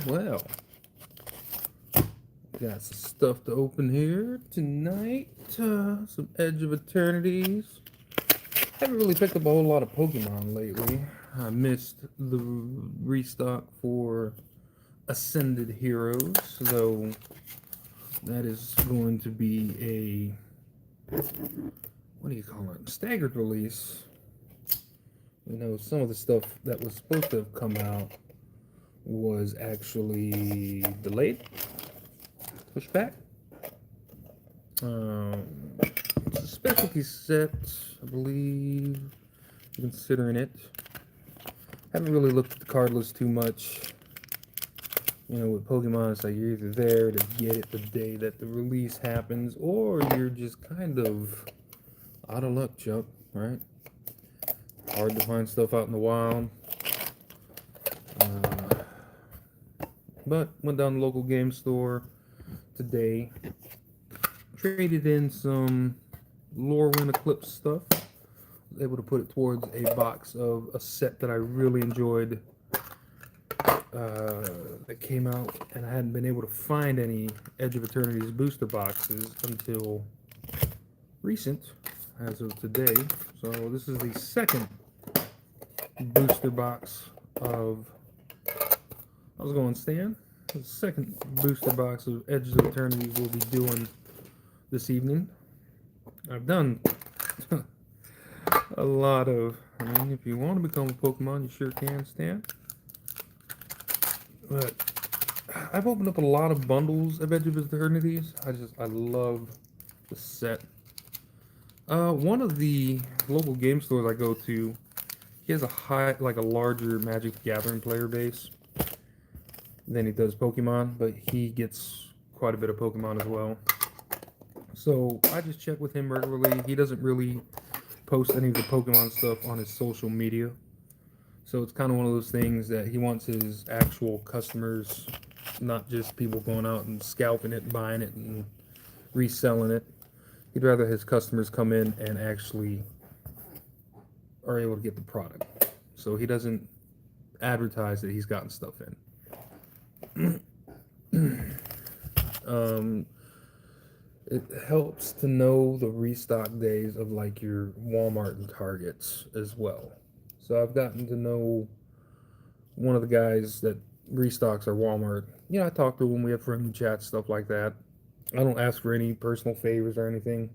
Well, got some stuff to open here tonight. Some Edge of Eternities. Haven't really picked up a whole lot of Pokemon lately. I missed the restock for Ascended Heroes, though that is going to be a, what do you call it, staggered release. You know, some of the stuff that was supposed to have come out was actually delayed, pushed back. It's a specialty set, I believe, considering it. Haven't really looked at the card list too much. You know, with Pokemon, it's like you're either there to get it the day that the release happens, or you're just kind of out of luck, Chuck, right? Hard to find stuff out in the wild. But went down to the local game store today, traded in some Lorwyn Eclipse stuff. Was able to put it towards a box of a set that I really enjoyed that came out, and I hadn't been able to find any Edge of Eternity's booster boxes until recent, as of today. So this is the second booster box of, how's it going, Stan? The second booster box of Edge of Eternity we'll be doing this evening. I've done a lot of, I mean, if you want to become a Pokemon, you sure can, Stan. But I've opened up a lot of bundles of Edge of Eternities. I love the set. One of the local game stores I go to, he has like a larger Magic the Gathering player base than he does Pokemon, but he gets quite a bit of Pokemon as well. So I just check with him regularly. He doesn't really post any of the Pokemon stuff on his social media. So it's kind of one of those things that he wants his actual customers, not just people going out and scalping it, buying it, and reselling it. He'd rather his customers come in and actually are able to get the product. So he doesn't advertise that he's gotten stuff in. It helps to know the restock days of like your Walmart and Targets as well. So I've gotten to know one of the guys that restocks our Walmart. You know, I talk to him, we have friendly chats, stuff like that. I don't ask for any personal favors or anything.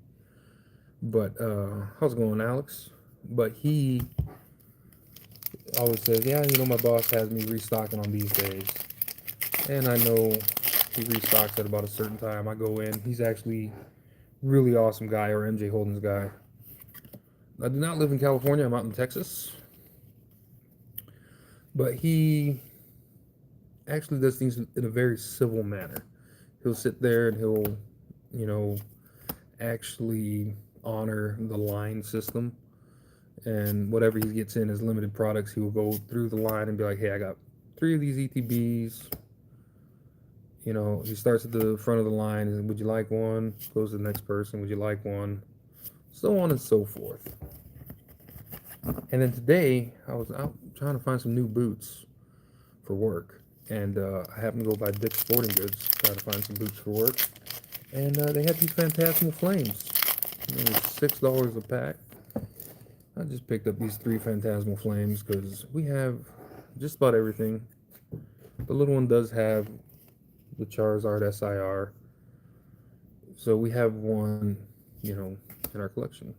But how's it going, Alex? But he always says, yeah, you know, my boss has me restocking on these days. And I know he restocks at about a certain time. I go in. He's actually really awesome guy, or MJ Holden's guy. I do not live in California. I'm out in Texas. But he actually does things in a very civil manner. He'll sit there and he'll, you know, actually honor the line system. And whatever he gets in as limited products, he will go through the line and be like, hey, I got 3 of these ETBs. You know, he starts at the front of the line and would you like one? Goes to the next person, would you like one? So on and so forth. And then today, I was out trying to find some new boots for work. And I happened to go by Dick's Sporting Goods, try to find some boots for work. And they had these Phantasmal Flames. It was $6 a pack. I just picked up these 3 Phantasmal Flames because we have just about everything. The little one does have the Charizard SIR. So we have one, you know, in our collection.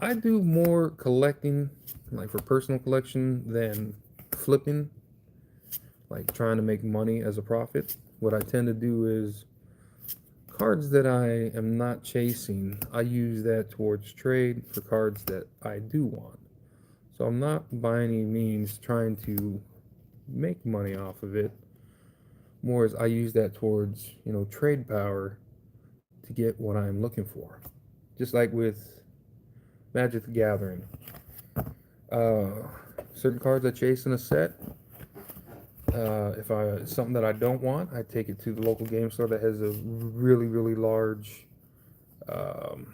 I do more collecting, like for personal collection, than flipping, like trying to make money as a profit. What I tend to do is cards that I am not chasing, I use that towards trade for cards that I do want. So I'm not by any means trying to make money off of it. More as I use that towards, you know, trade power to get what I'm looking for. Just like with Magic the Gathering. Uh, Certain cards I chase in a set. If something that I don't want, I take it to the local game store that has a really, really large um,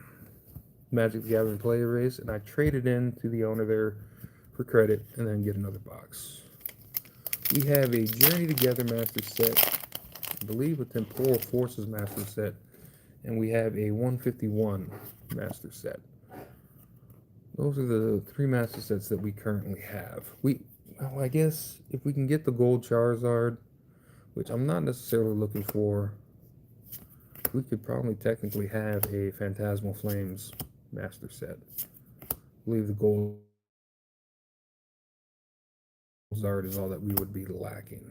Magic the Gathering player base, and I trade it in to the owner there for credit, and then get another box. We have a Journey Together master set, I believe a Temporal Forces master set, and we have a 151 master set. Those are the three master sets that we currently have. Well, I guess if we can get the gold Charizard, which I'm not necessarily looking for, we could probably technically have a Phantasmal Flames master set. I believe the gold Charizard is all that we would be lacking.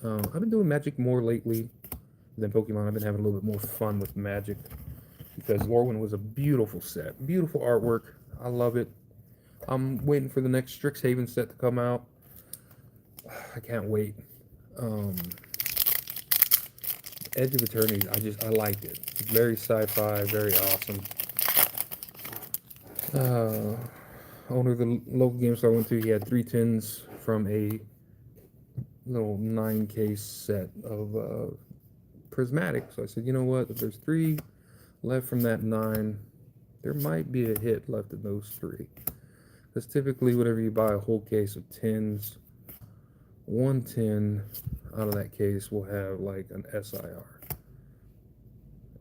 I've been doing Magic more lately than Pokemon. I've been having a little bit more fun with Magic because Lorwyn was a beautiful set. Beautiful artwork. I love it. I'm waiting for the next Strixhaven set to come out. I can't wait. Edge of Eternity, I liked it. It's very sci-fi, very awesome. Owner of the local game store I went to, he had 3 tins from a little 9-case set of prismatic. So I said, you know what, if there's 3 left from that 9, there might be a hit left in those 3. Because typically whenever you buy a whole case of tins, 1 tin out of that case will have like an SIR.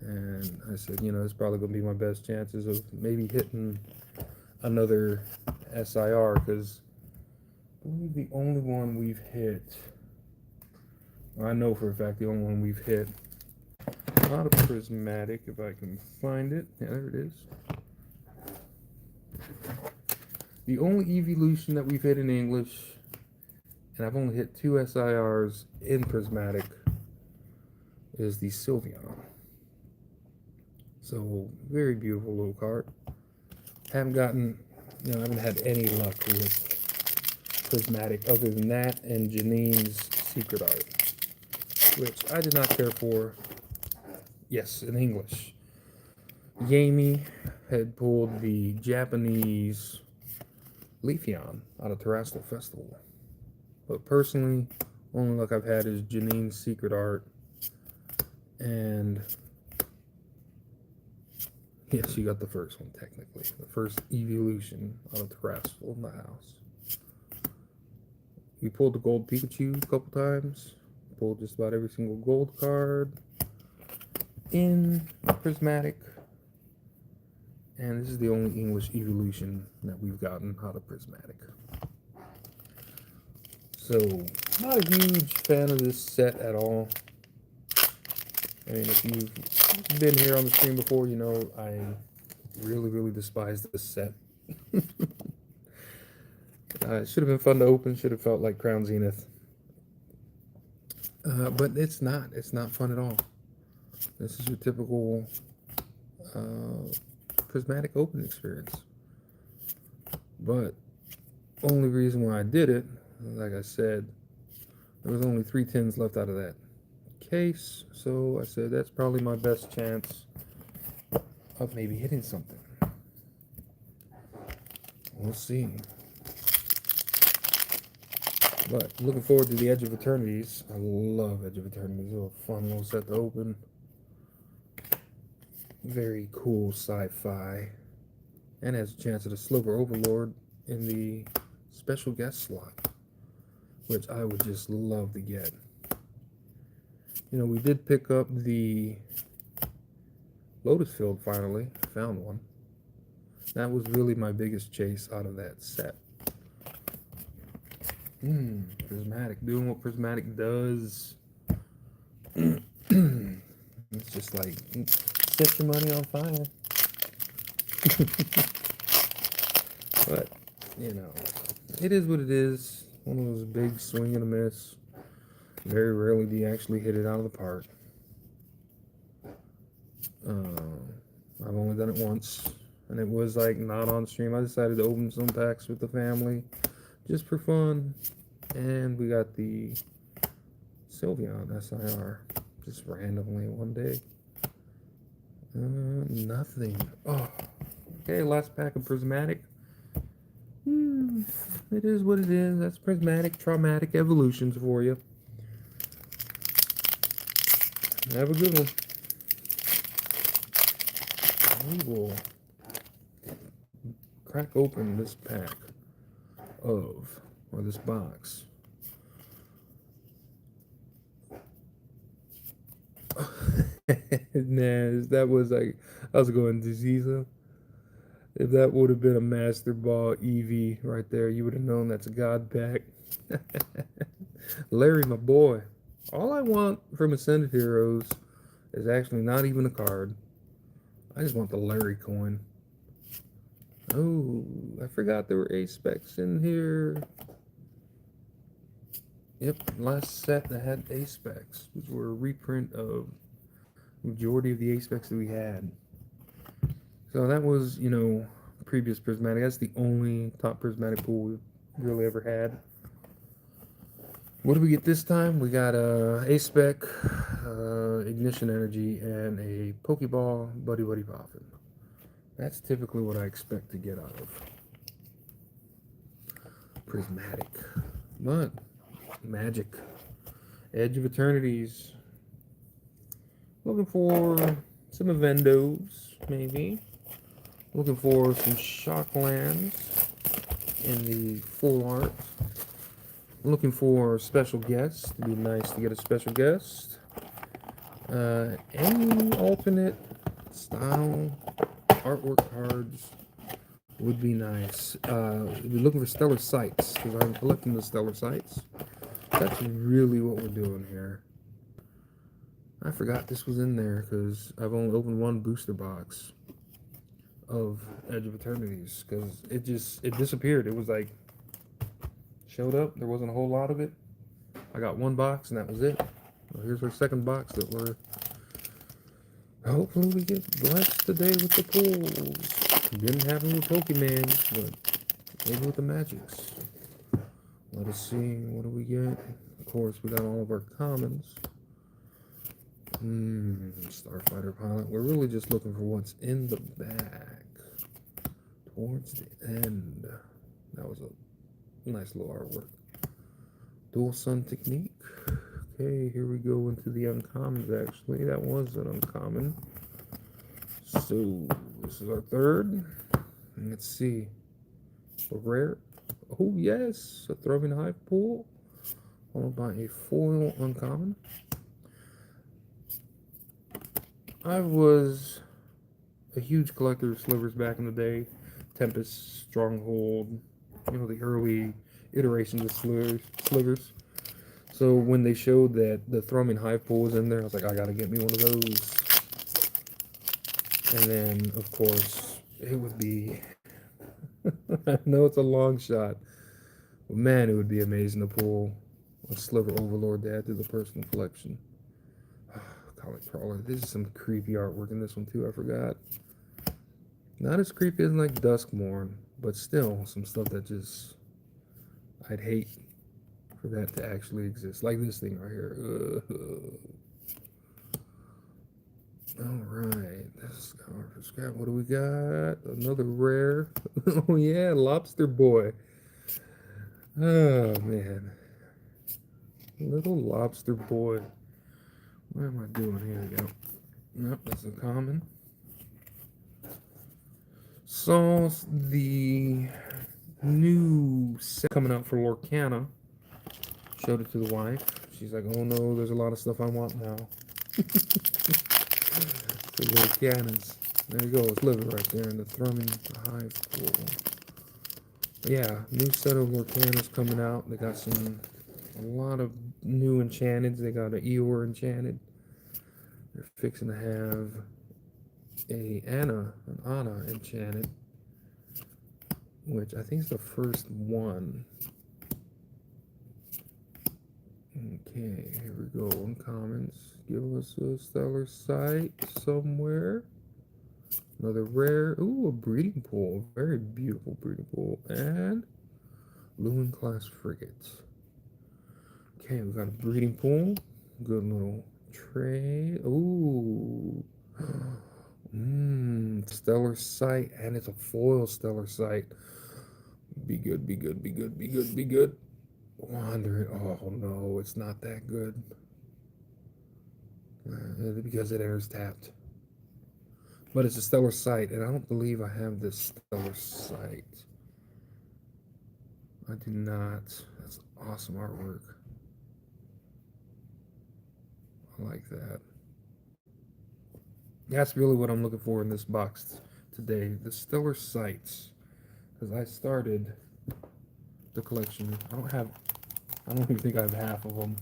And I said, you know, it's probably going to be my best chances of maybe hitting another SIR, because I believe the only one we've hit, I know for a fact the only one we've hit, not a prismatic, if I can find it. Yeah, there it is. The only evolution that we've hit in English, and I've only hit 2 SIRs in prismatic, is the Sylveon. So, very beautiful little card. I haven't had any luck with prismatic other than that and Janine's Secret Art, which I did not care for. Yes, in English. Yami had pulled the Japanese Leafeon out of Terrestrial Festival. But personally, only luck I've had is Janine's Secret Art. And yes, you got the first one, technically. The first evolution out of Terrestrial in the house. We pulled the gold Pikachu a couple times. Pulled just about every single gold card in prismatic. And this is the only English evolution that we've gotten out of prismatic. So, not a huge fan of this set at all. I mean, if you've been here on the stream before, you know I really, really despise this set. It should have been fun to open, should have felt like Crown Zenith. But it's not. It's not fun at all. This is your typical prismatic open experience. But only reason why I did it, like I said, there was only 3 tins left out of that case, so I said that's probably my best chance of maybe hitting something. We'll see. But looking forward to the Edge of Eternities. I love Edge of Eternities. It's a fun little set to open. Very cool sci-fi. And has a chance at a Silver Overlord in the special guest slot, which I would just love to get. You know, we did pick up the Lotus Field finally. Found one. That was really my biggest chase out of that set. Prismatic. Doing what Prismatic does. It's just like, set your money on fire. But, you know, it is what it is. One of those big swing and a miss. Very rarely do you actually hit it out of the park. I've only done it once, and it was like not on stream. I decided to open some packs with the family just for fun, and we got the Sylveon SIR just randomly one day. Nothing. Oh, okay, last pack of Prismatic. It is what it is. That's Prismatic Traumatic Evolutions for you. Have a good one. We will crack open this pack of or this box. Nah, that was like I was going to Ziza. If that would have been a Master Ball Eevee right there, you would have known that's a God pack. Larry, my boy. All I want from Ascended Heroes is actually not even a card. I just want the Larry coin. Oh, I forgot there were ace specs in here. Yep, last set that had ace specs, which were a reprint of majority of the ace specs that we had. So that was, previous prismatic. That's the only top prismatic pool we've really ever had. What do we get this time? We got a ace spec, ignition energy, and a Pokeball Buddy Buddy Poffin. That's typically what I expect to get out of prismatic. But magic, Edge of Eternities. Looking for some Evendos, maybe. Looking for some Shocklands in the full art. Looking for special guests. It'd be nice to get a special guest. Any alternate style artwork cards would be nice. We'd be looking for Stellar Sights because I'm collecting the Stellar Sights. That's really what we're doing here. I forgot this was in there because I've only opened one booster box of Edge of Eternities because it disappeared. It was like showed up. There wasn't a whole lot of it. I got one box and that was it. Well, here's our second box that we're hopefully we get blessed today with the pulls. Didn't happen with Pokemon, but maybe with the Magics. Let us see, what do we get? Of course, we got all of our commons. Starfighter Pilot. We're really just looking for what's in the back. Towards the end. That was a nice little artwork. Dual Sun Technique. Okay, here we go into the uncommons actually. That was an uncommon. So, this is our third. And let's see. A rare. Oh, yes. A Throbbing Hive Pool. Followed by a foil uncommon. I was a huge collector of slivers back in the day. Tempest, Stronghold, the early iterations of slivers. So when they showed that the Thrumming Hive Pool was in there, I was like, I gotta get me one of those. And then, of course, it would be... I know it's a long shot, but man, it would be amazing to pull a Sliver Overlord to add to the personal collection. Comic Crawler. This is some creepy artwork in this one too, I forgot. Not as creepy as like Duskmourn, but still some stuff that just I'd hate for that to actually exist. Like this thing right here. Alright, this is for scrap. What do we got? Another rare. Oh yeah, Lobster Boy. Oh man. Little Lobster Boy. What am I doing? Here we go. Nope, that's a common. So the new set coming out for Lorcana. Showed it to the wife. She's like, oh no, there's a lot of stuff I want now. So Lorcanas. There you go, it's living right there in the Thrumming Hive Pool. Yeah, new set of Lorcanas coming out. They got a lot of new enchanteds. They got an Eeyore enchanted. They're fixing to have an Anna enchanted, which I think is the first one. Okay, here we go. Uncommons. Give us a Stellar Sight somewhere. Another rare. Ooh, a breeding pool. Very beautiful breeding pool. And Lumen Class Frigates. Okay, we got a breeding pool. Good little tray. Ooh. Stellar Sight. And it's a foil Stellar Sight. Be good, be good, be good, be good, be good. Wandering. Oh no, it's not that good. Because it enters tapped. But it's a Stellar Sight, and I don't believe I have this Stellar Sight. I do not. That's awesome artwork. I like that. That's really what I'm looking for in this box today. The Stellar Sights. Because I started the collection. I don't even think I have half of them.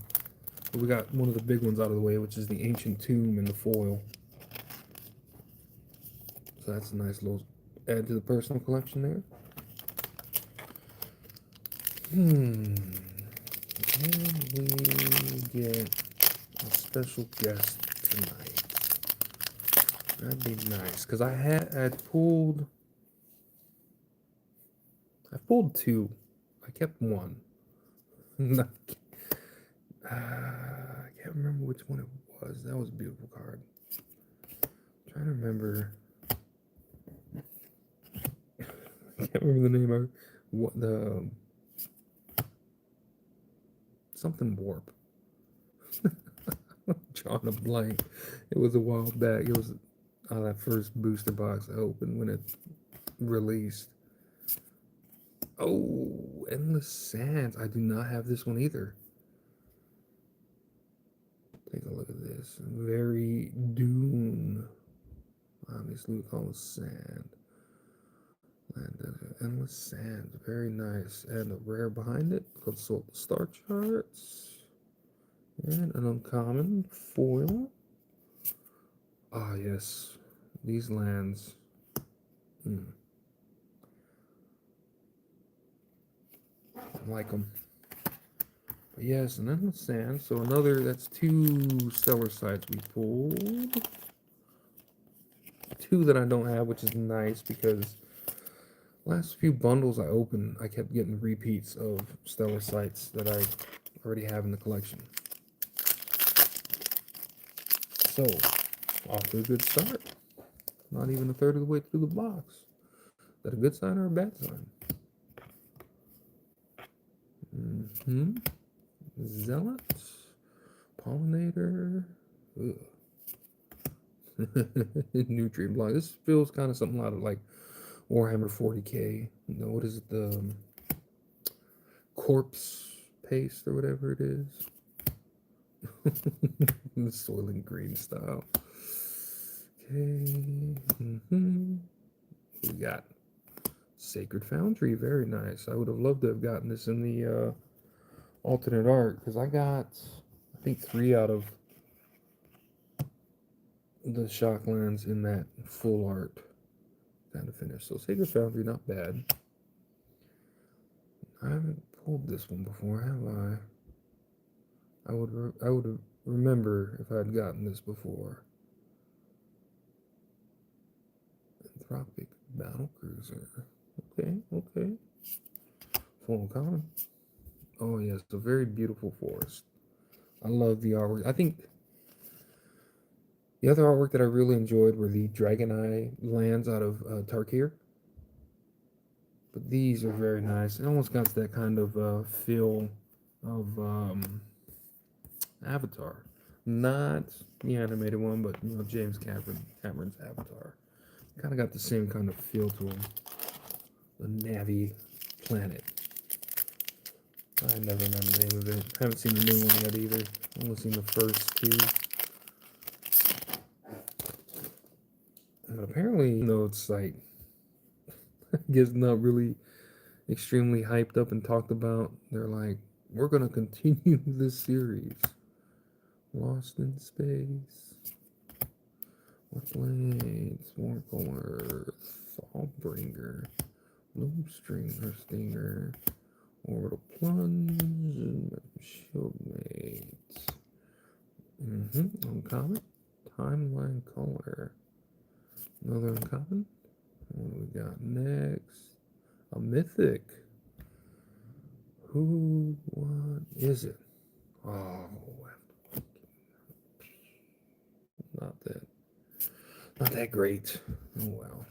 But we got one of the big ones out of the way, which is the Ancient Tomb in the foil. So that's a nice little add to the personal collection there. Can we get a special guest tonight? That'd be nice. Because I pulled two. I kept one. I can't remember which one it was. That was a beautiful card. I'm trying to remember. I can't remember the name of what the something warp. Drawing a blank. It was a while back. It was that first booster box I opened when it released. Oh, Endless Sands. I do not have this one either. Take a look at this. Very Dune. Obviously, we call it sand. Endless Sands. Very nice. And a rare behind it. Consult the star charts. And an uncommon foil. Ah, yes. These lands. I like them. But yes, and then the sand. So that's two Stellar Sights we pulled. Two that I don't have, which is nice because last few bundles I opened, I kept getting repeats of Stellar Sights that I already have in the collection. So, off to a good start. Not even a third of the way through the box. Is that a good sign or a bad sign? Zealot, Pollinator, Nutrient Block. This feels kind of something out of like Warhammer 40k. No, what is it? The Corpse Paste or whatever it is. The Soiling Green style. Okay. We got Sacred Foundry. Very nice. I would have loved to have gotten this in the alternate art because I got, I think, 3 out of the Shocklands in that full art kind of finish. So Sacred Foundry, not bad. I haven't pulled this one before, have I? I would remember if I had gotten this before. Anthropic Battle Cruiser. Okay. Full common. Oh yes, a very beautiful forest. I love the artwork. I think the other artwork that I really enjoyed were the Dragon Eye lands out of Tarkir. But these are very nice. It almost got that kind of feel of Avatar. Not the animated one, but James Cameron's Avatar. Kind of got the same kind of feel to him. The Navi planet. I never remember the name of it. Haven't seen the new one yet either. Only seen the first 2. But apparently, it's like, I guess not really extremely hyped up and talked about. They're like, we're gonna continue this series. Lost in Space. What Blades? Warcolor. Thawbringer. Bloomstringer Stinger. Orbital Plunge. And Shieldmate. Uncommon. Timeline Color. Another uncommon. What do we got next? A mythic. What is it? Oh, not that great. Oh well.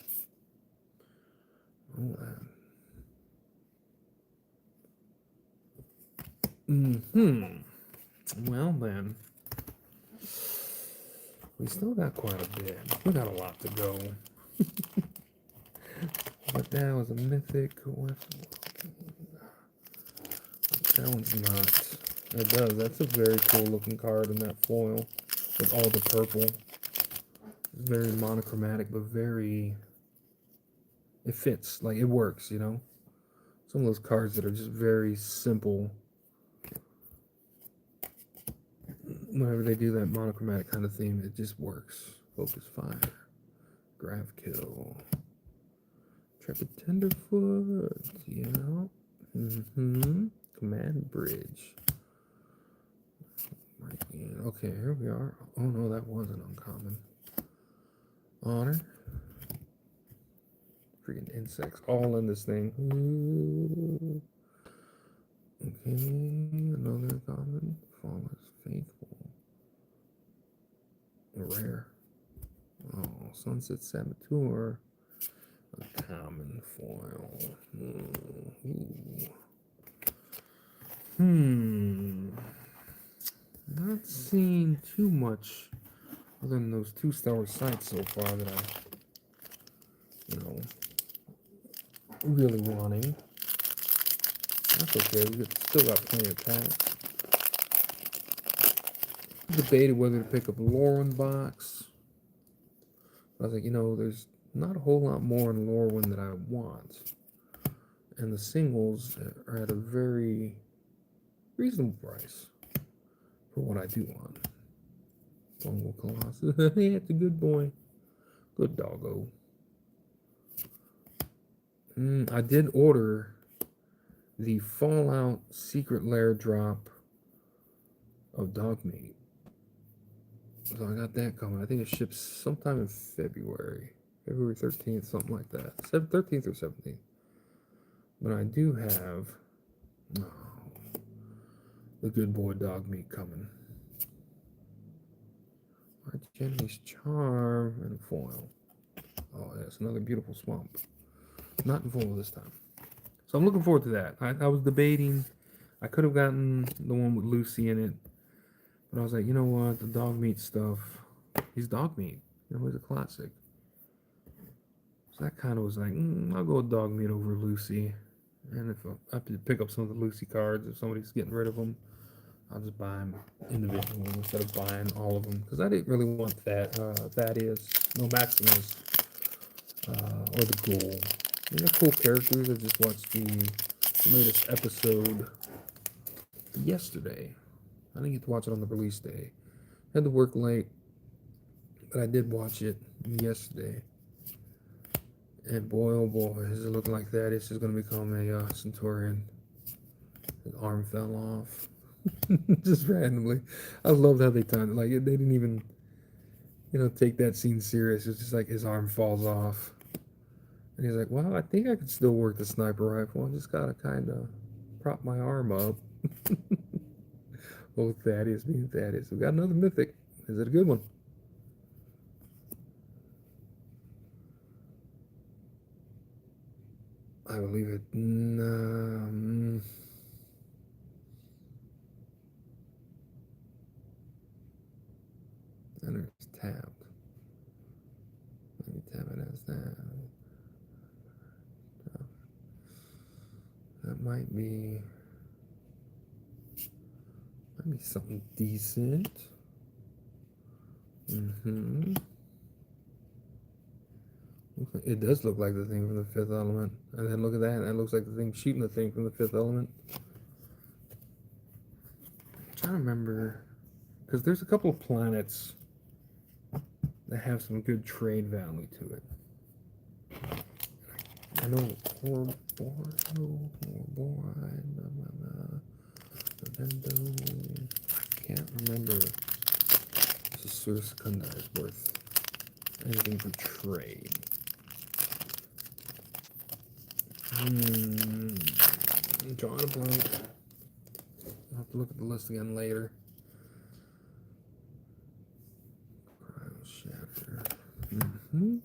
Well then, we still got quite a bit. We got a lot to go. But that was a mythic. That one's not. It does. That's a very cool looking card in that foil with all the purple. It's very monochromatic, but very. It fits. Like it works, you know? Some of those cards that are just very simple. Whenever they do that monochromatic kind of theme, it just works. Focus Fire. Grav Kill. Trapper Tenderfoot. Yeah. Command Bridge. Okay, here we are. Oh no, that wasn't uncommon. Honor. Freaking insects all in this thing. Ooh. Okay, another common. Flawless Faithful. Rare. Oh, Sunset Saboteur. A common foil. Ooh. Not seeing too much other than those 2 Star Wars sites so far that I, really wanting. That's okay. We still got plenty of packs. Debated whether to pick up a Lorwyn box. I was like, there's not a whole lot more in Lorwyn that I want. And the singles are at a very reasonable price for what I do want. Fungal Colossus. Yeah, it's a good boy. Good doggo. I did order the Fallout Secret Lair drop of Dogmeat. So I got that coming. I think it ships sometime in February. February 13th, something like that. 13th or 17th. But I do have the good boy Dogmeat coming. Jenny's Charm and foil. Oh, yes, another beautiful swamp. Not in foil this time. So I'm looking forward to that. I was debating. I could have gotten the one with Lucy in it. But I was like, you know what? The Dogmeat stuff. He's Dogmeat. He's a classic. So that kind of was like, I'll go with Dogmeat over Lucy. And if I have to pick up some of the Lucy cards, if somebody's getting rid of them, I'll just buy them individually instead of buying all of them. Because I didn't really want Maximus, or the Ghoul. They're cool characters. I just watched the latest episode yesterday. I didn't get to watch it on the release day. I had to work late, but I did watch it yesterday. And boy, oh boy, does it look like that. It's just going to become a Centurion. His arm fell off. Just randomly. I loved how they timed it. Like, they didn't even, take that scene serious. It's just like his arm falls off. And he's like, well, I think I could still work the sniper rifle. I just got to kind of prop my arm up. Oh, Thaddeus being Thaddeus. We got another mythic. Is it a good one? I believe it. Enter is tapped. Let me tap it as that. That might be something decent. It does look like the thing from the Fifth Element. And then look at that. That looks like the thing shooting the thing from the Fifth Element. I'm trying to remember. Because there's a couple of planets that have some good trade value to it. I know I can't remember. This is Sur Secunda is worth anything for trade. I'm drawing a blank. I'll have to look at the list again later. Cryo Shatter.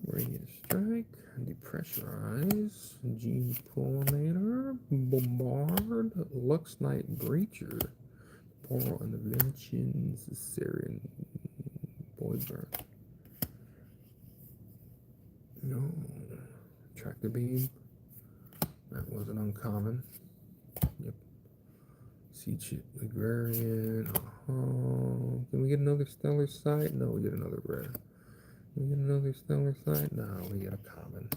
Radiant Strike. Depressurize. Gene Pollinator. Bombard. Lux Knight Breacher. Portal Interventions. Syrian Boyburn. No. Tractor Beam. That wasn't uncommon. Yep. Teach it Agrarian. Can we get another stellar site? No, we get another rare. Can we get another stellar site? No, we get a common.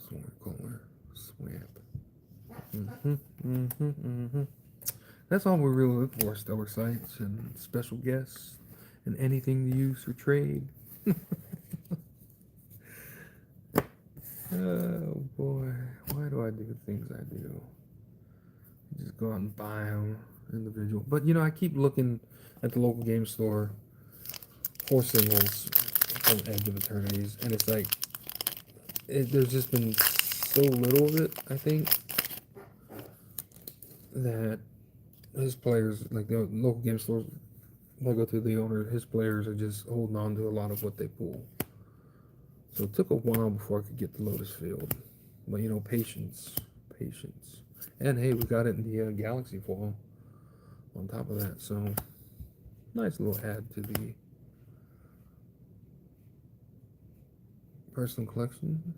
Swamp color. Swamp. That's all we're really looking for, stellar sites and special guests and anything to use for trade. Oh boy, why do I do the things I do? Just go out and buy them individual. But you know, I keep looking at the local game store for singles from Edge of Eternities, and it's like there's just been so little of it. I think that his players, like the local game stores, I go to the owner, his players are just holding on to a lot of what they pull. So it took a while before I could get the Lotus Field. But you know, patience. And hey, we got it in the Galaxy foil on top of that. So nice little add to the personal collection.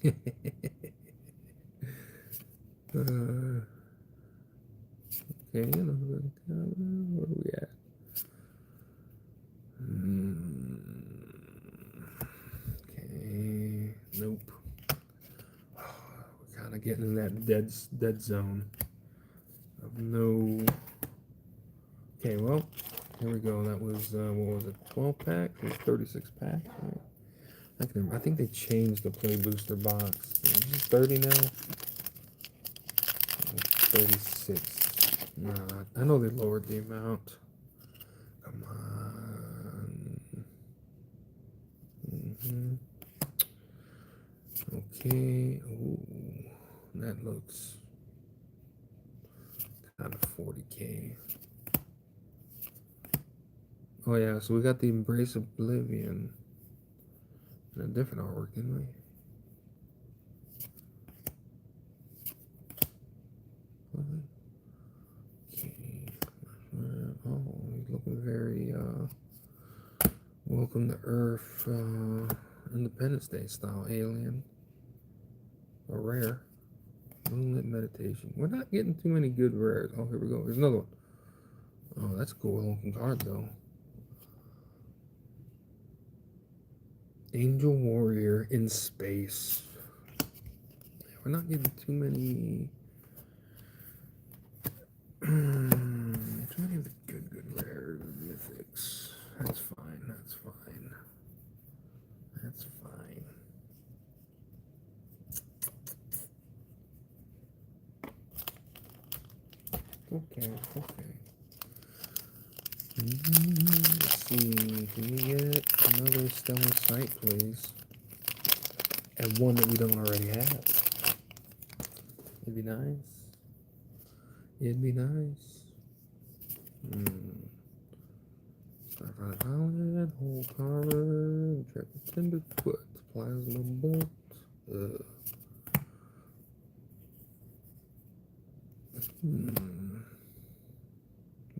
Okay, where are we at? Okay, nope. We're kind of getting in that dead zone of no. Okay, well, here we go. That was what was it? 12 pack? It was 36 pack. I think they changed the play booster box. Is it 30 now? 36. Nah, I know they lowered the amount. Come on. Okay. Ooh, that looks kind of 40K. Oh yeah, so we got the Embrace Oblivion in a different artwork, didn't we? Oh, he's looking very Welcome to Earth, Independence Day style alien. A rare. Moonlit Meditation. We're not getting too many good rares. Oh, here we go. Here's another one. Oh, that's a cool looking card though. Angel Warrior in space. We're not getting too many. Too many of the good rares, mythics. That's fine. Okay. Let's see. Can we get another stellar site, please? And one that we don't already have. It'd be nice. Starfire Pilot, Hole Carver, Intrepid Tenderfoot, Plasma Bolt.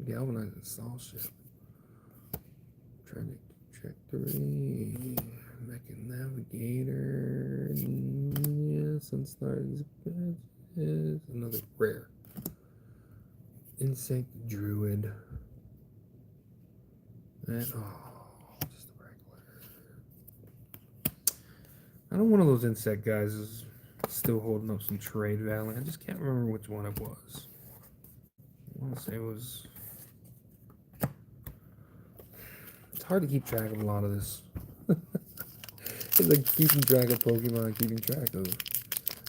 Galvanizing Saw Ship. Trajectory. Mechan Navigator. Yeah, Sunstar's Badges. Another rare. Insect Druid. And just a regular. I know one of those insect guys is still holding up some trade value. I just can't remember which one it was. I want to say it was. It's hard to keep track of a lot of this. It's like keeping track of Pokemon, keeping track of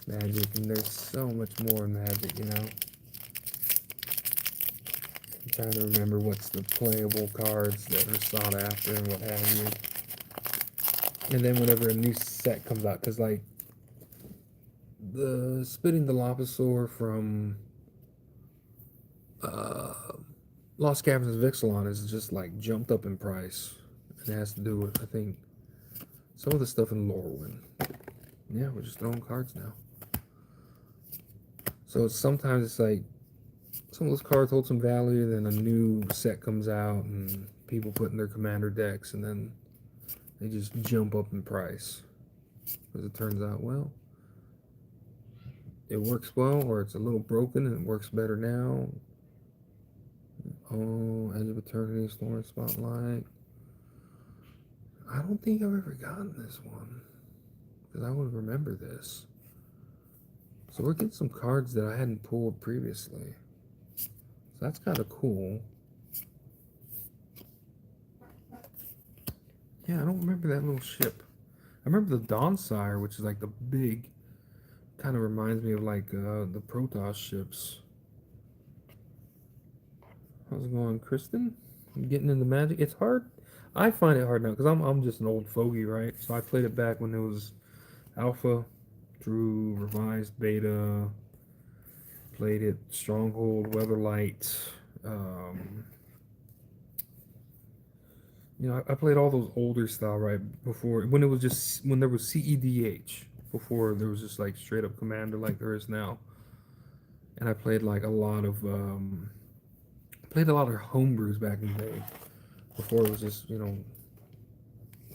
Magic, and there's so much more in Magic, you know? I'm trying to remember what's the playable cards that are sought after and what have you. And then whenever a new set comes out, because like the Spitting Dilophosaur from Lost Caverns of Ixalan is just like jumped up in price. It has to do with, I think, some of the stuff in Lorwyn. Yeah, we're just throwing cards now. So sometimes it's like some of those cards hold some value, then a new set comes out and people put in their commander decks and then they just jump up in price. As it turns out, well, it works well, or it's a little broken and it works better now. Oh, Edge of Eternity, Storm Spotlight. I don't think I've ever gotten this one, because I would remember this. So we're getting some cards that I hadn't pulled previously. So that's kind of cool. Yeah, I don't remember that little ship. I remember the Dawnsire, which is like the big, kind of reminds me of like the Protoss ships. How's it going, Kristen? You getting into Magic? It's hard. I find it hard now because I'm just an old fogey, right? So I played it back when it was alpha, through revised beta, played it Stronghold, Weatherlight. Um, I played all those older style right before when it was just when there was CEDH before there was just like straight up Commander like there is now, and I played like a lot of homebrews back in the day before it was just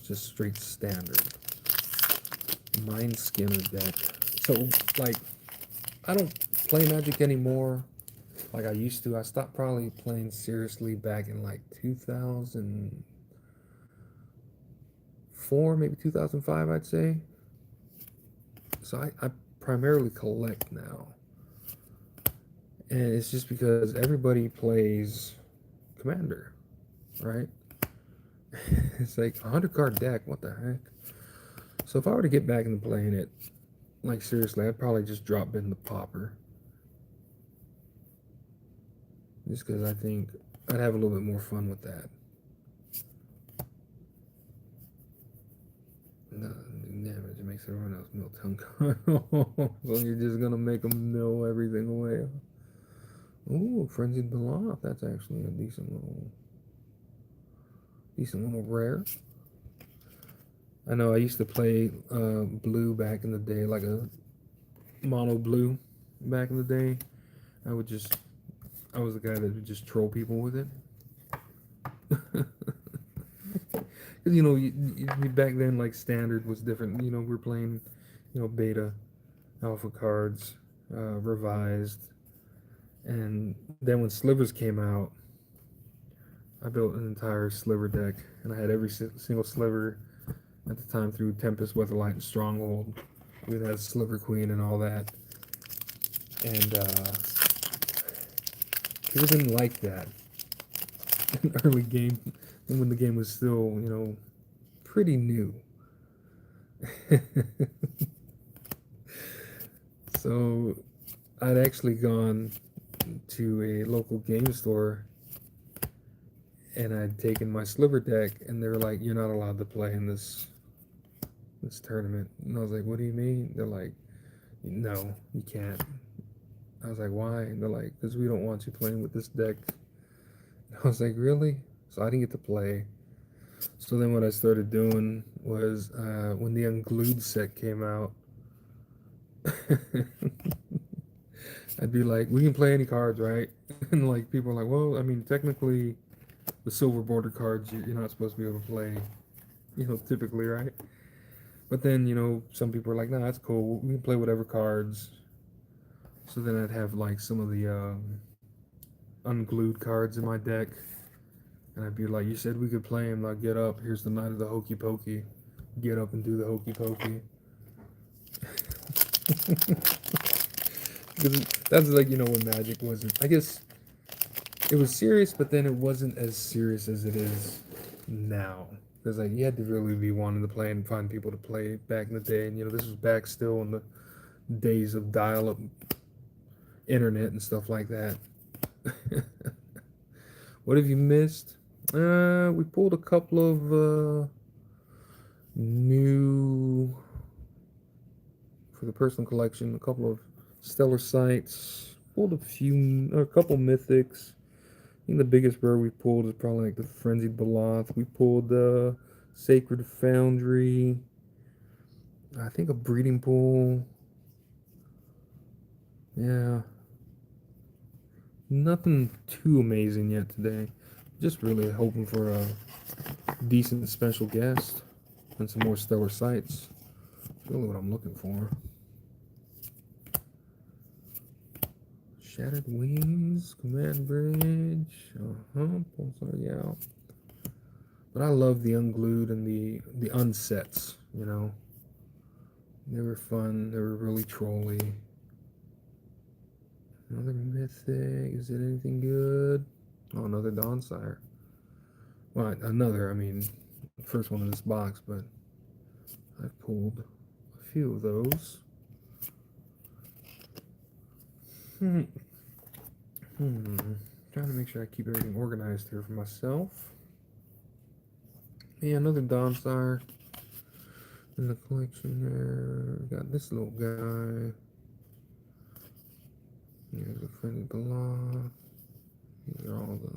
just straight standard Mind Skinner deck. So like I don't play Magic anymore like I used to. I stopped probably playing seriously back in like 2004, maybe 2005, I'd say. So I primarily collect now. And it's just because everybody plays Commander, right? It's like a 100 card deck, what the heck? So if I were to get back into playing it, like seriously, I'd probably just drop in the Pauper. Just because I think I'd have a little bit more fun with that. No, damage makes everyone else mill tongue card. So you're just gonna make them mill everything away. Ooh, Frenzied Belloff. That's actually a decent little rare. I know I used to play blue back in the day, like a mono blue back in the day. I was the guy that would just troll people with it. Because back then, like standard was different. We're playing, beta, alpha cards, revised, and then when slivers came out, I built an entire sliver deck, and I had every single sliver at the time through Tempest, Weatherlight, and Stronghold. We had Sliver Queen and all that, and people didn't like that in early game, and when the game was still, pretty new. So I'd actually gone to a local game store and I'd taken my sliver deck and they were like, "You're not allowed to play in this tournament." And I was like, "What do you mean?" They're like, "No, you can't." I was like, "Why?" And they're like, "Because we don't want you playing with this deck." And I was like, "Really?" So I didn't get to play. So then what I started doing was when the Unglued set came out, I'd be like, "We can play any cards, right?" And like people are like, "Well, I mean, technically, the silver border cards you're not supposed to be able to play, typically, right?" But then some people are like, "Nah, that's cool. We can play whatever cards." So then I'd have like some of the unglued cards in my deck, and I'd be like, "You said we could play them. Like, get up. Here's the Knight of the Hokey Pokey. Get up and do the Hokey Pokey." Because that's like when Magic wasn't. I guess it was serious, but then it wasn't as serious as it is now. Because like you had to really be wanting to play and find people to play back in the day, and this was back still in the days of dial-up internet and stuff like that. What have you missed? We pulled a couple of new for the personal collection. A couple of stellar sites. Pulled a couple mythics. I think the biggest rare we pulled is probably like the Frenzied Belloth. We pulled the Sacred Foundry. I think a Breeding Pool. Yeah. Nothing too amazing yet today. Just really hoping for a decent special guest and some more stellar sites. really what I'm looking for. Shattered Wings, Command Bridge. Pulsar, yeah. But I love the unglued and the unsets, you know. They were fun. They were really trolly. Another mythic. Is it anything good? Oh, another Dawnsire. Well, another, I mean, first one in this box, but I've pulled a few of those. Trying to make sure I keep everything organized here for myself. Yeah, another Dawnsire in the collection there. Got this little guy. Here's a friendly block. These are all the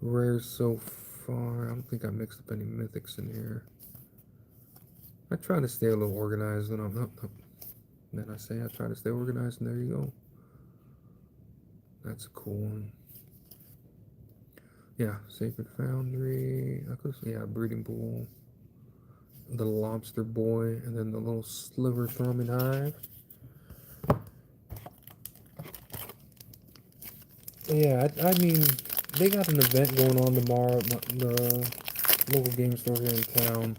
rares so far. I don't think I mixed up any mythics in here. I try to stay a little organized when I'm up. Then I say I try to stay organized, and there you go. That's a cool one. Yeah, Sacred Foundry. I could say, yeah, Breeding Pool. The Lobster Boy, and then the little Sliver Thrumming Hive. Yeah, I mean, they got an event going on tomorrow at the local game store here in town.